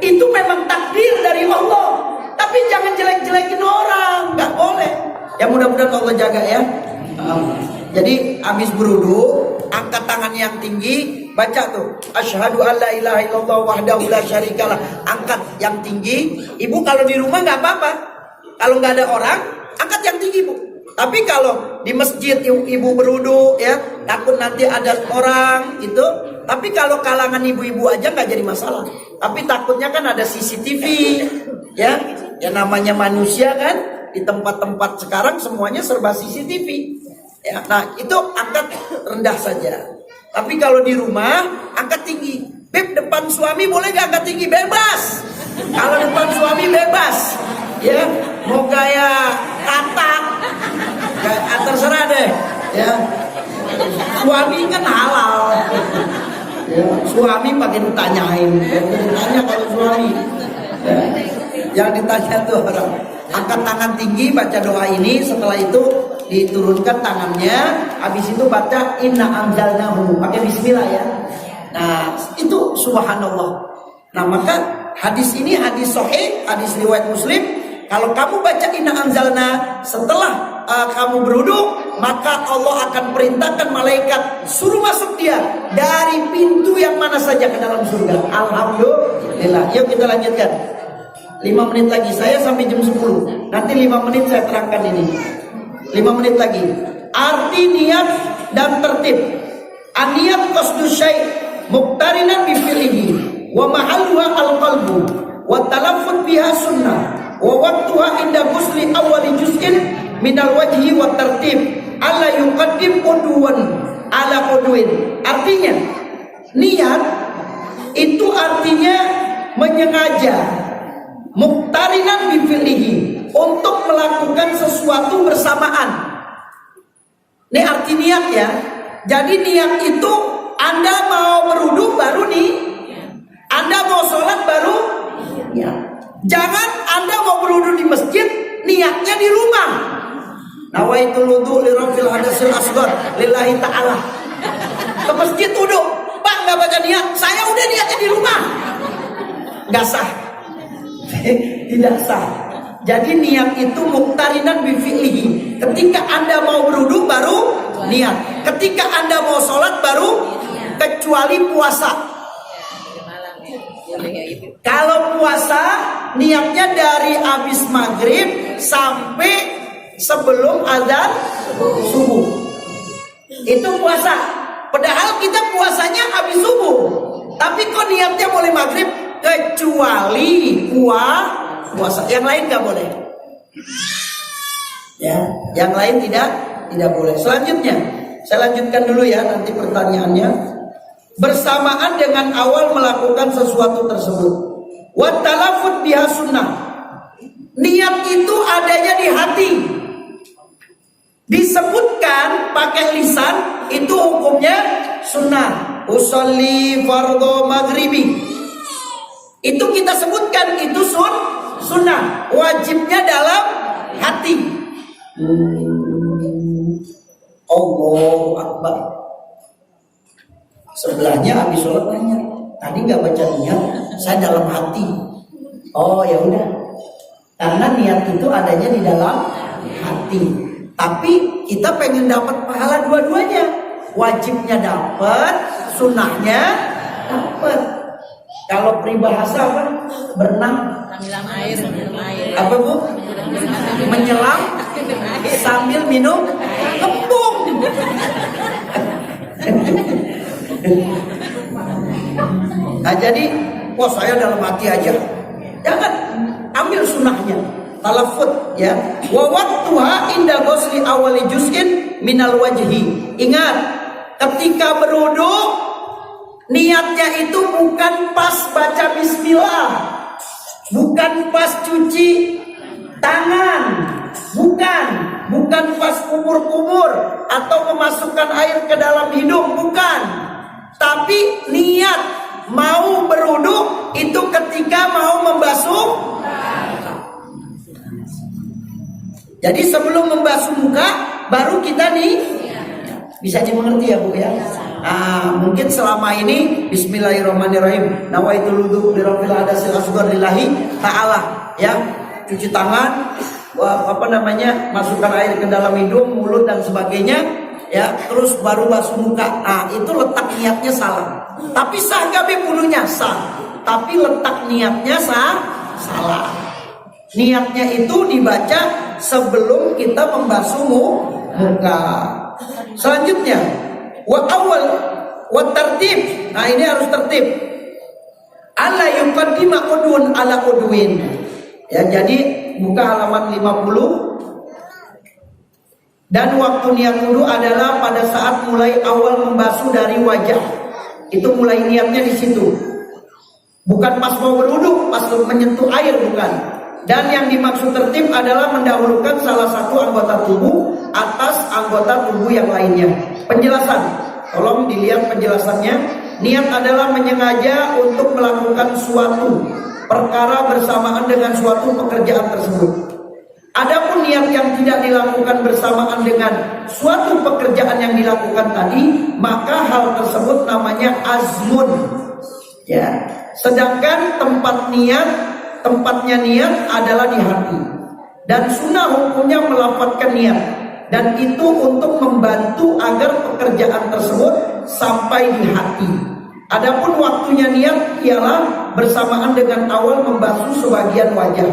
Itu memang takdir dari Allah. Tapi jangan jelek-jelekin orang, nggak boleh. Ya mudah-mudahan Allah jaga ya. Jadi habis berudu, angkat tangan yang tinggi, baca tuh asyhadu alla ilaha illallah wahdahu la syarikalah. Angkat yang tinggi. Ibu kalau di rumah nggak apa-apa. Kalau nggak ada orang, angkat yang tinggi, Bu. Tapi kalau di masjid ibu berudu ya, takut nanti ada orang itu. Tapi kalau kalangan ibu-ibu aja nggak jadi masalah. Tapi takutnya kan ada CCTV ya. Ya namanya manusia kan, di tempat-tempat sekarang semuanya serba CCTV. Ya, nah itu angkat rendah saja. Tapi kalau di rumah angkat tinggi. Beb, depan suami boleh gak angkat tinggi? Bebas. Kalau depan suami bebas. Ya, mau gaya katak, terserah deh. Ya, suami kan halal. Ya, suami pakai ditanyain. Tanya kalau suami. Ya, yang ditanya tuh orang. Angkat tangan tinggi, baca doa ini. Setelah itu diturunkan tangannya, habis itu baca inna anzalnahu, pakai bismillah ya. Nah itu subhanallah. Nah maka hadis ini hadis sahih, hadis riwayat Muslim. Kalau kamu baca inna anzalna setelah kamu berudu, maka Allah akan perintahkan malaikat suruh masuk dia dari pintu yang mana saja ke dalam surga. Alhamdulillah. Yuk kita lanjutkan. 5 menit lagi, saya sampai jam 10. Nanti 5 menit saya terangkan ini. 5 menit lagi. Arti niat dan tertib. An-niyat qasdu syai' muqtarinan bi fi'lihi wa mahalluha al-qalbu wa talaffuz biha sunnah wa waqtuha inda ghusli awwali juz'in min al-wajhi wa tertib alla yuqaddim udwan ala udwin. Artinya niat itu artinya menyengaja, muqtarinan bi fi'lihi, untuk melakukan sesuatu bersamaan. Ini arti niat ya. Jadi niat itu Anda mau berudu baru nih, Anda mau sholat baru ya. Jangan Anda mau berudu di masjid, niatnya di rumah. Nawaitul wudu li rafil hadasil asghar lillahi ta'ala. Ke masjid wudu, Pak nggak baca niat, saya udah niatnya di rumah. Nggak sah. Tidak sah. Jadi niat itu muqtarinan bi fi'lihi. Ketika Anda mau berudu baru niat. Ketika Anda mau sholat baru, kecuali puasa. Kalau puasa niatnya dari habis maghrib sampai sebelum azan subuh. Itu puasa. Padahal kita puasanya habis subuh. Tapi kok niatnya mulai maghrib? Kecuali puasa, yang lain nggak boleh. Ya, yang lain tidak boleh. Selanjutnya, saya lanjutkan dulu ya nanti pertanyaannya. Bersamaan dengan awal melakukan sesuatu tersebut. Wa talaffuz biha sunnah. Niat itu adanya di hati. Disebutkan pakai lisan itu hukumnya sunnah. Usolli fardhu maghribi. Itu kita sebutkan itu sunnah, wajibnya dalam hati. Allahu Akbar. Sebelahnya habis sholat nanya, tadi nggak baca niat, saya dalam hati. Oh ya udah, karena niat itu adanya di dalam hati. Tapi kita pengen dapat pahala dua-duanya, wajibnya dapat, sunnahnya dapat. Kalau peribahasa apa? Berenang Menyelam air. apa Bu? Menyelam sambil minum kembung. Nah jadi, wah saya dalam hati aja. Jangan, ambil sunnahnya. Talafut ya. Wa waqtuha inda ghusli awali juz'in minal wajhi. Ingat, ketika berwudu niatnya itu bukan pas baca bismillah, bukan pas cuci tangan, bukan pas kumur-kumur atau memasukkan air ke dalam hidung, bukan. Tapi niat mau berwudu itu ketika mau membasuh. Jadi sebelum membasuh muka baru kita nih bisa dimengerti ya Bu ya. Mungkin selama ini bismillahirrahmanirrahim nawaitul wudu lirabbil hadasil asghar lillahi ta'ala ya. Cuci tangan, masukkan air ke dalam hidung, mulut dan sebagainya ya, terus baru basuh muka. Itu letak niatnya salah. Tapi sah gak wudunya? Sah. Tapi letak niatnya salah. Niatnya itu dibaca sebelum kita membasuh muka. Selanjutnya wa awal wa tertib. Ini harus tertib. Alla yuqaddima udun ala udwin. Ya, jadi buka halaman 50. Dan waktu niat wudu adalah pada saat mulai awal membasuh dari wajah. Itu mulai niatnya di situ. Bukan pas mau berwudu, pas menyentuh air, bukan. Dan yang dimaksud tertib adalah mendahulukan salah satu anggota tubuh atas anggota tubuh yang lainnya. Penjelasan, tolong dilihat penjelasannya. Niat adalah menyengaja untuk melakukan suatu perkara bersamaan dengan suatu pekerjaan tersebut. Adapun niat yang tidak dilakukan bersamaan dengan suatu pekerjaan yang dilakukan tadi, maka hal tersebut namanya azmun. Ya, sedangkan tempatnya niat adalah di hati. Dan sunnah hukumnya melafadzkan niat. Dan itu untuk membantu agar pekerjaan tersebut sampai di hati. Adapun waktunya niat ialah bersamaan dengan awal membasuh sebagian wajah.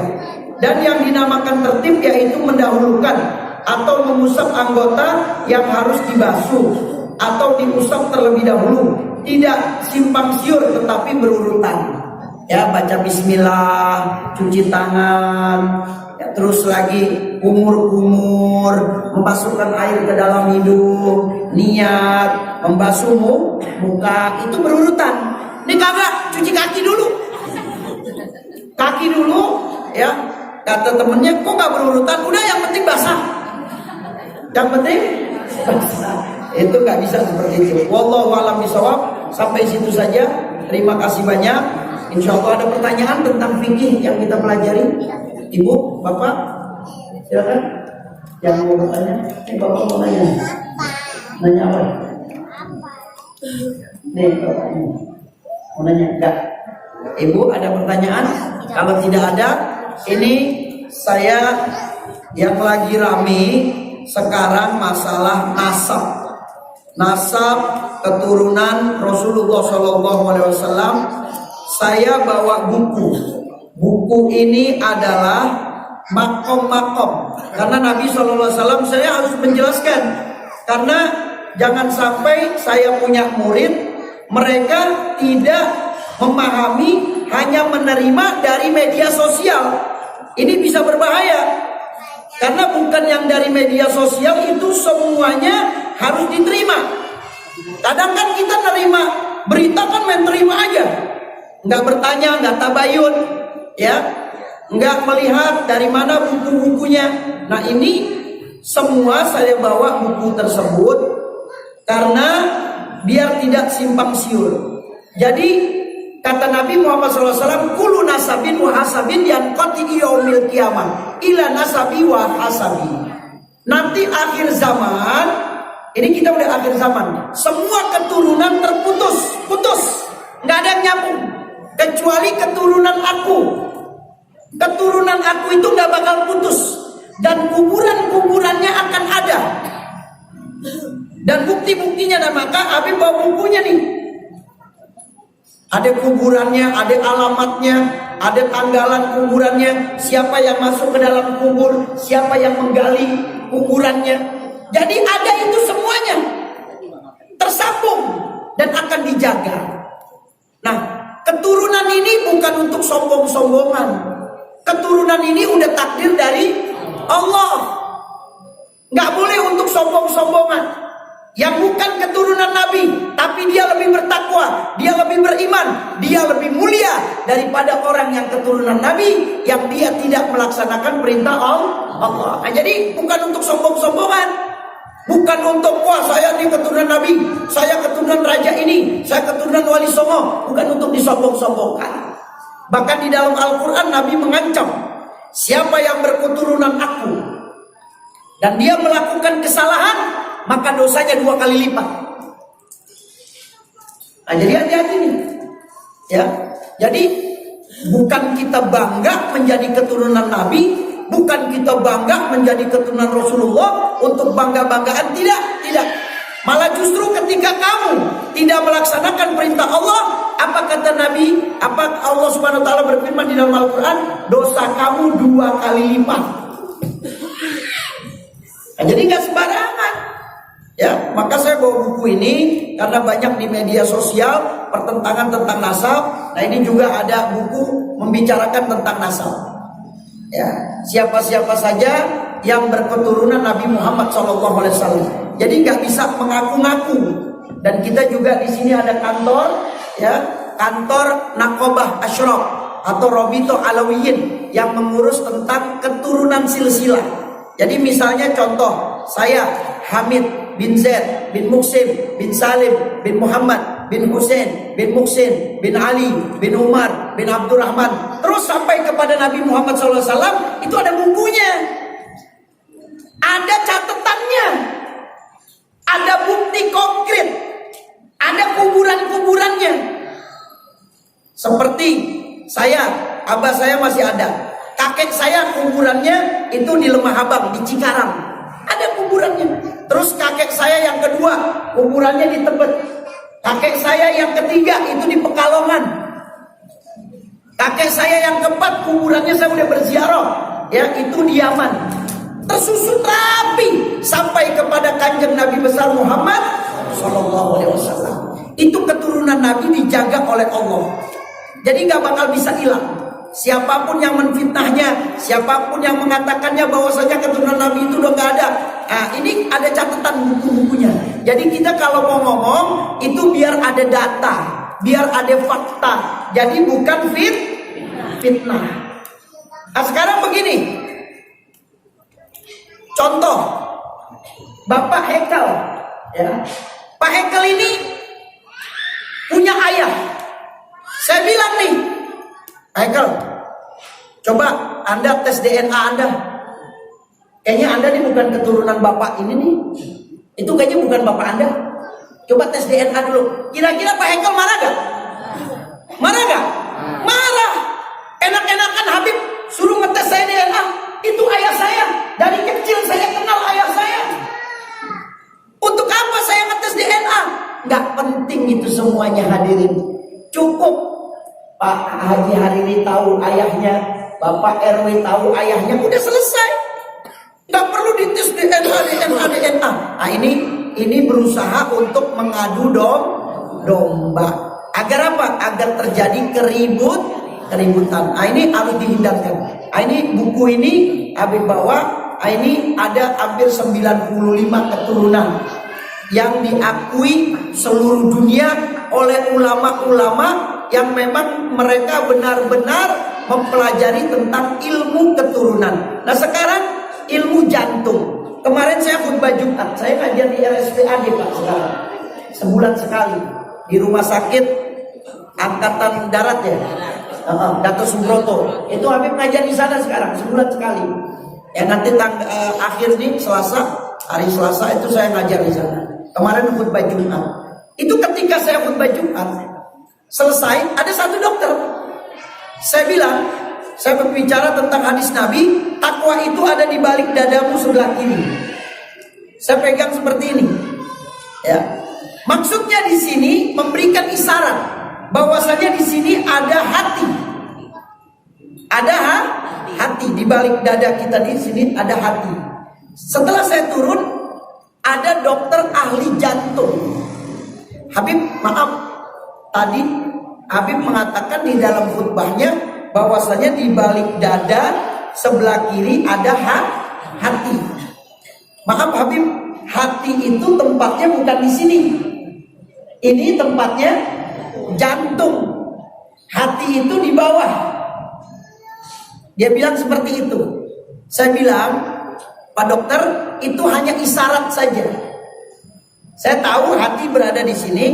Dan yang dinamakan tertib yaitu mendahulukan atau mengusap anggota yang harus dibasuh atau diusap terlebih dahulu. Tidak simpang siur tetapi berurutan. Ya, baca bismillah, cuci tangan, ya, terus lagi kumur-kumur, memasukkan air ke dalam hidung, niat, membasuh muka, itu berurutan. Ini kagak, cuci kaki dulu. Kaki dulu, ya. Kata temennya, kok gak berurutan? Udah, yang penting basah. Yang penting basah. Itu gak bisa seperti itu. Wallahu a'lam bishawab. Sampai situ saja. Terima kasih banyak. Insya Allah ada pertanyaan tentang fikih yang kita pelajari. Ibu, Bapak, silakan. Yang mau bertanya, Bapak mau nanya. Nanya apa? Nih, Bapak mau nanya enggak? Ibu ada pertanyaan? Kalau tidak ada, ini saya yang lagi rame sekarang masalah nasab keturunan Rasulullah SAW. Saya bawa buku ini adalah makom. Karena Nabi SAW, saya harus menjelaskan. Karena jangan sampai saya punya murid, mereka tidak memahami, hanya menerima dari media sosial. Ini bisa berbahaya. Karena bukan yang dari media sosial itu semuanya harus diterima. Kadang kan kita nerima berita kan main terima aja. Nggak bertanya, nggak tabayun, ya, nggak melihat dari mana buku-bukunya. Nah ini semua saya bawa buku tersebut karena biar tidak simpang siur. Jadi kata Nabi Muhammad SAW, kullu nasabin wa hasabin yanqati yaumil qiyamah ila nasabi wa hasabi. Nanti akhir zaman, ini kita udah akhir zaman, semua keturunan putus, nggak ada yang nyambung. Kecuali keturunan aku. Keturunan aku itu gak bakal putus. Dan kuburannya akan ada. Dan bukti-buktinya, dan maka Habib bawa bukunya nih. Ada kuburannya, ada alamatnya, ada tanggalan kuburannya, siapa yang masuk ke dalam kubur, siapa yang menggali kuburannya. Jadi ada itu semuanya. Tersambung. dan akan dijaga. Nah, keturunan ini bukan untuk sombong-sombongan. Keturunan ini udah takdir dari Allah. Nggak boleh untuk sombong-sombongan. Yang bukan keturunan Nabi, tapi dia lebih bertakwa, dia lebih beriman, dia lebih mulia daripada orang yang keturunan Nabi yang dia tidak melaksanakan perintah Allah. Nah, jadi bukan untuk sombong-sombongan, bukan untuk wah saya ini keturunan Nabi, saya keturunan raja ini, saya keturunan wali songo, bukan untuk disombong-sombongkan. Bahkan di dalam Al-Quran Nabi mengancam, siapa yang berketurunan aku dan dia melakukan kesalahan, maka dosanya 2 kali lipat. Nah, jadi hati-hati nih. Ya. Jadi bukan kita bangga menjadi keturunan Nabi, bukan kita bangga menjadi keturunan Rasulullah untuk bangga-banggaan, tidak. Malah justru ketika kamu tidak melaksanakan perintah Allah, apa kata Nabi? Apa Allah Subhanahu wa taala berfirman di dalam Al-Qur'an? Dosa kamu 2 kali lipat. Nah, jadi nggak sembarangan. Ya, maka saya bawa buku ini karena banyak di media sosial pertentangan tentang nasab. Nah, ini juga ada buku membicarakan tentang nasab. Ya, siapa-siapa saja yang berketurunan Nabi Muhammad SAW. Jadi nggak bisa mengaku-ngaku. Dan kita juga di sini ada kantor, ya, kantor Naqobah Ashraf atau Robito Alawiyin yang mengurus tentang keturunan silsilah. Jadi misalnya contoh, saya Hamid bin Zaid bin Muqsim bin Salim bin Muhammad bin Hussein bin Muqsin bin Ali bin Umar bin Abdurrahman, terus sampai kepada Nabi Muhammad SAW, itu ada bukunya, ada catatannya, ada bukti konkret, ada kuburan-kuburannya. Seperti saya, abah saya masih ada, kakek saya kuburannya itu di Lemah Habang di Cikarang, ada kuburannya. Terus kakek saya yang kedua kuburannya di Tebet. Kakek saya yang ketiga itu di Pekalongan. Kakek saya yang keempat kuburannya saya udah berziarah, ya, itu di Yaman. Tersusun rapi sampai kepada kanjeng Nabi besar Muhammad SAW. Itu keturunan Nabi dijaga oleh Allah. Jadi gak bakal bisa hilang. Siapapun yang menfitnahnya, siapapun yang mengatakannya bahwasanya keturunan Nabi itu udah gak ada. Nah, ini ada catatan buku-bukunya. Jadi kita kalau mau ngomong itu biar ada data, biar ada fakta. Jadi bukan fitnah. Nah, sekarang begini. Contoh, Bapak Hekal, ya. Pak Hekal ini punya ayah. Saya bilang nih, Hekal, coba Anda tes DNA Anda. Kayaknya Anda ini bukan keturunan Bapak ini nih. Itu kayaknya bukan Bapak Anda. Coba tes DNA dulu. Kira-kira Pak Hekal marah gak? Marah gak? Marah. Enak-enakan Habib suruh ngetes saya DNA. Itu ayah saya. Dari kecil saya kenal ayah saya. Untuk apa saya ngetes DNA? Gak penting itu semuanya hadirin. Cukup Pak Haji Hariri tahu ayahnya, Bapak RW tahu ayahnya, udah selesai. Gak perlu dites DNA. Nah, ini berusaha untuk mengadu domba. Agar apa? Agar terjadi keributan. Nah, ini harus dihindarkan. Nah, ini buku ini Habib bawa. Nah, ini ada hampir 95 keturunan yang diakui seluruh dunia oleh ulama-ulama yang memang mereka benar-benar mempelajari tentang ilmu keturunan. Nah, sekarang ilmu jantung. Kemarin saya khutbah Jumat, saya ngajar di RSPAD Pak sekarang. Sebulan sekali di rumah sakit Angkatan Darat ya. Gatot Subroto. Itu Habib ngajar di sana sekarang sebulan sekali. Ya nanti akhir nih hari Selasa itu saya ngajar di sana. Kemarin khutbah Jumat. Itu ketika saya khutbah Jumat selesai, ada satu dokter. Saya bilang, saya berbicara tentang hadis Nabi, takwa itu ada di balik dadamu sebelah kiri. Saya pegang seperti ini. Ya. Maksudnya di sini memberikan isyarat bahwasanya di sini ada hati. Ada hati di balik dada kita, di sini ada hati. Setelah saya turun, ada dokter ahli jantung. Habib, maaf, tadi Habib mengatakan di dalam khutbahnya bahwasanya di balik dada sebelah kiri ada hati. Maaf Habib, hati itu tempatnya bukan di sini. Ini tempatnya jantung. Hati itu di bawah. Dia bilang seperti itu. Saya bilang, Pak Dokter, itu hanya isyarat saja. Saya tahu hati berada di sini,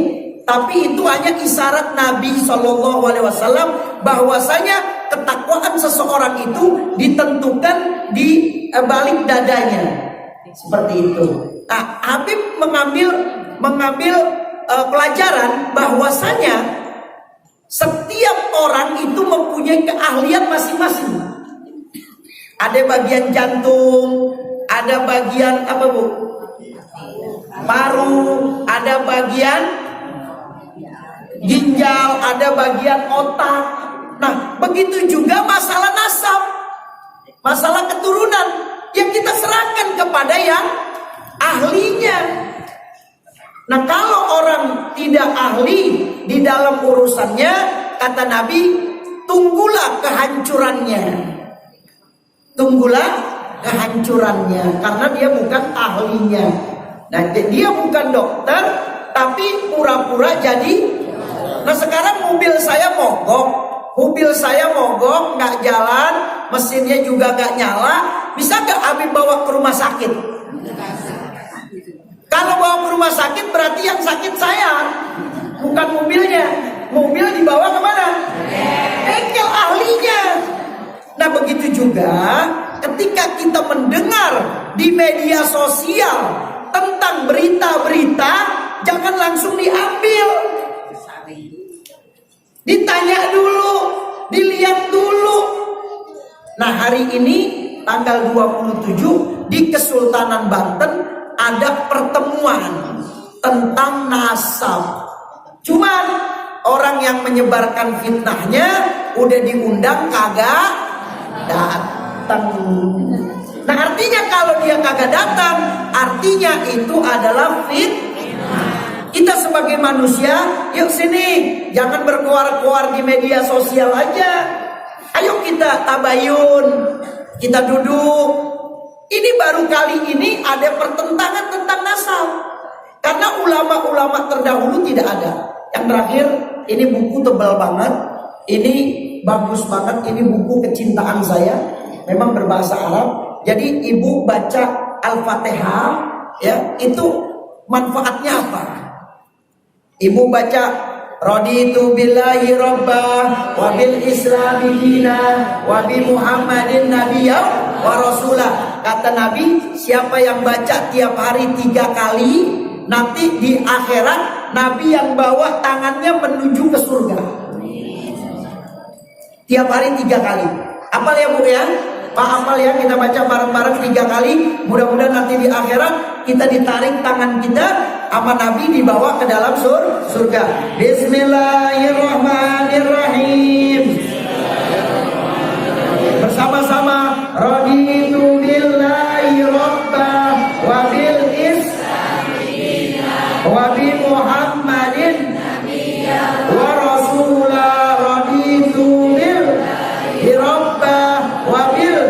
tapi itu hanya isyarat Nabi SAW bahwasanya ketakwaan seseorang itu ditentukan di balik dadanya, seperti itu. Nah, Habib mengambil pelajaran bahwasanya setiap orang itu mempunyai keahlian masing-masing. Ada bagian jantung, ada bagian apa Bu? Paru, ada bagian ginjal, ada bagian otak. Nah, begitu juga masalah nasab, masalah keturunan yang kita serahkan kepada yang ahlinya. Nah, kalau orang tidak ahli di dalam urusannya, kata Nabi, tunggulah kehancurannya. Tunggulah kehancurannya, karena dia bukan ahlinya. Nah, dia bukan dokter, tapi pura-pura jadi. Nah, sekarang mobil saya mogok, nggak jalan, mesinnya juga nggak nyala. Bisa nggak Habib bawa ke rumah sakit? Kalau bawa ke rumah sakit berarti yang sakit saya, bukan mobilnya. Mobil dibawa kemana? Bengkel ahlinya. Nah, begitu juga ketika kita mendengar di media sosial tentang berita-berita, jangan langsung diambil. Ditanya dulu, dilihat dulu. Nah, hari ini tanggal 27 di Kesultanan Banten ada pertemuan tentang nasab. Cuman orang yang menyebarkan fitnahnya udah diundang kagak datang. Nah, artinya kalau dia kagak datang, artinya itu adalah fitnah. Kita sebagai manusia, yuk sini, jangan berkuar-kuar di media sosial aja. Ayo kita tabayun, kita duduk. Ini baru kali ini ada pertentangan tentang nasab. Karena ulama-ulama terdahulu tidak ada. Yang terakhir, ini buku tebal banget. Ini bagus banget, ini buku kecintaan saya. Memang berbahasa Arab. Jadi ibu baca Al-Fatihah, ya, itu manfaatnya apa? Ibu baca raditu billahi rabbah wa bil islami dina wa bi Muhammadin nabiyya wa rasulah. Kata Nabi, siapa yang baca tiap hari 3 kali, nanti di akhirat Nabi yang bawa tangannya menuju ke surga. Tiap hari 3 kali. Apal ya Bu ya? Pak hafal ya, kita baca bareng-bareng 3 kali. Mudah-mudahan nanti di akhirat kita ditarik tangan kita sama Nabi dibawa ke dalam surga. Bismillahirrahmanirrahim. Bersama-sama. Raditu billahi rabbah wa bil islami wa bi Muhammadin wa rasulah. Raditu billahi rabbah wa bil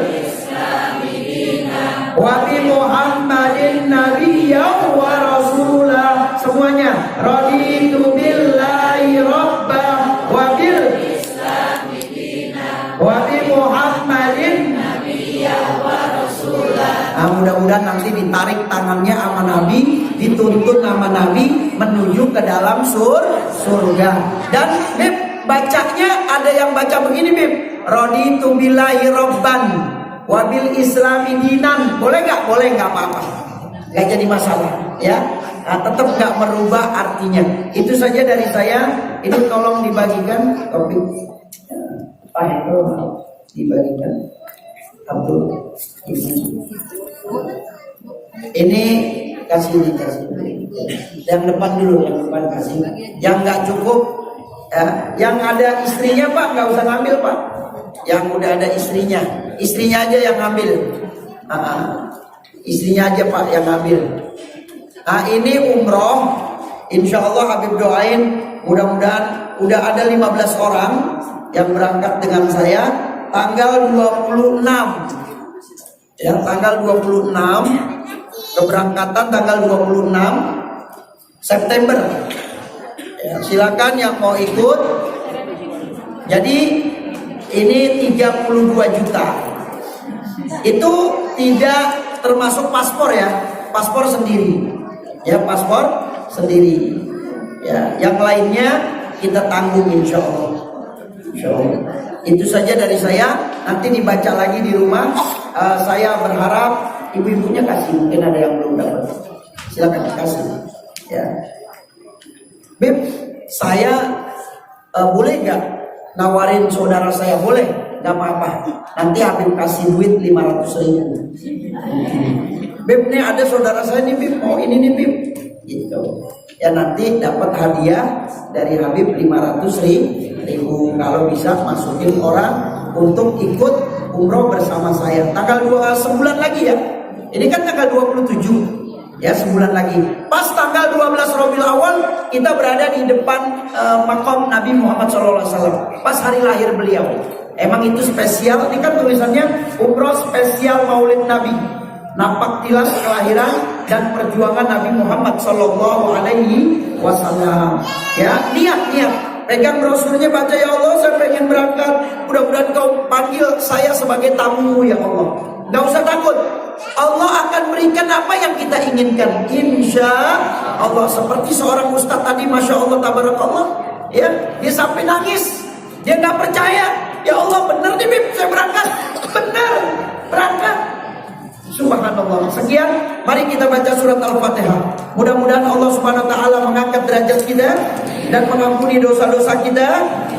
wa bi Muhammadin nabiyya wa rasulah. Semuanya. Raditu billahi rabbah wa bil islami dina wa bi Muhammadin nabiyya wa rasulah. Nah, mudah-mudahan nanti ditarik tangannya sama Nabi, dituntun sama Nabi menuju ke dalam surga. Dan Bib, bacanya ada yang baca begini Bib, raditu billahi rabban wabil islami dinan. Boleh nggak? Boleh, nggak apa-apa, nggak jadi masalah ya. Nah, tetap nggak merubah artinya. Itu saja dari saya. Ini tolong dibagikan topik Pak Hendro, dibagikan Abdul. Ini kasih. Yang depan dulu, yang depan kasih. Yang nggak cukup ya, yang ada istrinya Pak nggak usah ngambil Pak. Yang udah ada istrinya aja yang ngambil. Istrinya aja Pak yang ngambil. Nah, ini umroh Insya Allah Habib doain, mudah-mudahan udah ada 15 orang yang berangkat dengan saya tanggal 26. Ya, tanggal 26 keberangkatan tanggal 26 September. Ya, silakan yang mau ikut. Jadi ini 32 juta. Itu tidak termasuk paspor ya, paspor sendiri. Ya, paspor sendiri. Ya, yang lainnya kita tanggung insya Allah. Insya Allah. Itu saja dari saya. Nanti dibaca lagi di rumah. Saya berharap ibu-ibunya kasih, mungkin ada yang belum dapat. Silakan kasih. Ya, Bib, saya boleh nggak nawarin saudara saya? Boleh, nggak apa-apa. Nanti Habib kasih duit 500.000. Bib, nih ada saudara saya nih Bib, mau ini nih Bib, gitu. Ya nanti dapat hadiah dari Habib 500.000 kalau bisa masukin orang untuk ikut umroh bersama saya. Tanggal 2 sebulan lagi ya. Ini kan tanggal 27. Ya, sebulan lagi. Pas tanggal 12 Rabiul Awal kita berada di depan makam Nabi Muhammad SAW. Pas hari lahir beliau. Emang itu spesial. Ini kan tulisannya umroh spesial Maulid Nabi. Napak tilas kelahiran dan perjuangan Nabi Muhammad Sallallahu Alaihi Wasallam. Ya, niat. Pegang brosurnya, baca, ya Allah saya pengen berangkat. Mudah-mudahan kau panggil saya sebagai tamu ya Allah. Gak usah takut. Allah akan berikan apa yang kita inginkan. Insya Allah. Seperti seorang ustaz tadi, Masya Allah, tabarakallah. Ya, dia sampai nangis. Dia gak percaya. Ya Allah, benar nih Bib, saya berangkat. Benar, berangkat. Subhanallah. Sekian, mari kita baca surat Al-Fatihah. Mudah-mudahan Allah Subhanahu wa taala mengangkat derajat kita dan mengampuni dosa-dosa kita,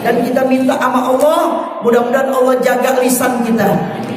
dan kita minta sama Allah, mudah-mudahan Allah jaga lisan kita.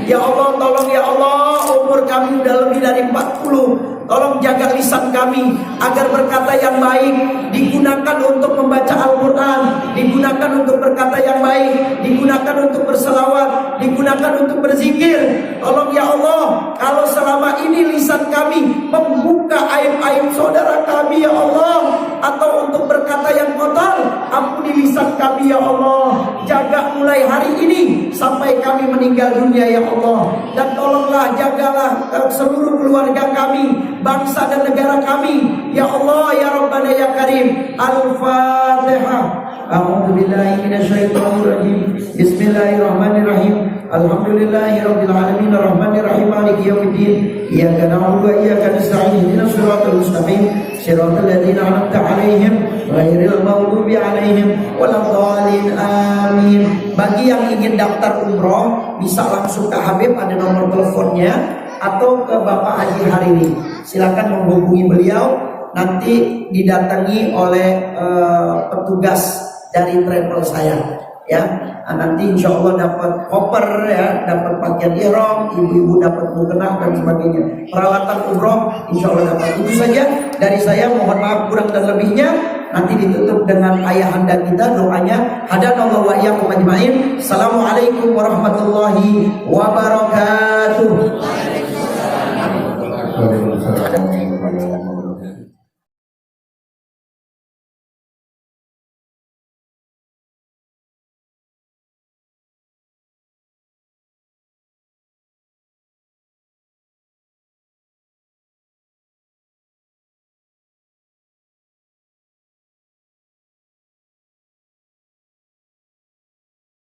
Ya Allah, tolong ya Allah, umur kami udah lebih dari 40. Tolong jaga lisan kami agar berkata yang baik, digunakan untuk membaca Al-Quran, digunakan untuk berkata yang baik, digunakan untuk berselawat, digunakan untuk berzikir. Tolong ya Allah, kalau selama ini lisan kami membuka aib-aib saudara kami ya Allah, atau untuk berkata yang kotor, ampuni lisan kami ya Allah. Jaga mulai hari ini sampai kami meninggal dunia ya Allah. Dan tolonglah jagalah seluruh keluarga kami, bangsa dan negara kami ya Allah ya Rabbana ya Karim. Al-Fatihah. A'udzu billahi minasyaitonir rajim. Bismillahirrahmanirrahim. Alhamdulillahirabbil alamin arrahmanir rahim maliki yaumiddin. Iyyaka na'budu wa iyyaka nasta'in. Ihdinas siratal mustaqim. Siratal ladzina an'amta 'alaihim ghairil maghdubi 'alaihim waladdallin. Amin. Bagi yang ingin daftar umroh bisa langsung ke Habib, ada nomor teleponnya, atau ke Bapak Haji Hariri. Silakan menghubungi beliau. Nanti didatangi oleh petugas dari travel saya. Ya, nanti insya Allah dapat koper ya, dapat pakaian ihram, ibu-ibu dapat mukena dan sebagainya. Peralatan umroh insya Allah dapat. Itu saja dari saya. Mohon maaf kurang dan lebihnya. Nanti ditutup dengan ayahanda kita, doanya. Hadanallahu wa iyyakum ajmain. Assalamualaikum warahmatullahi wabarakatuh.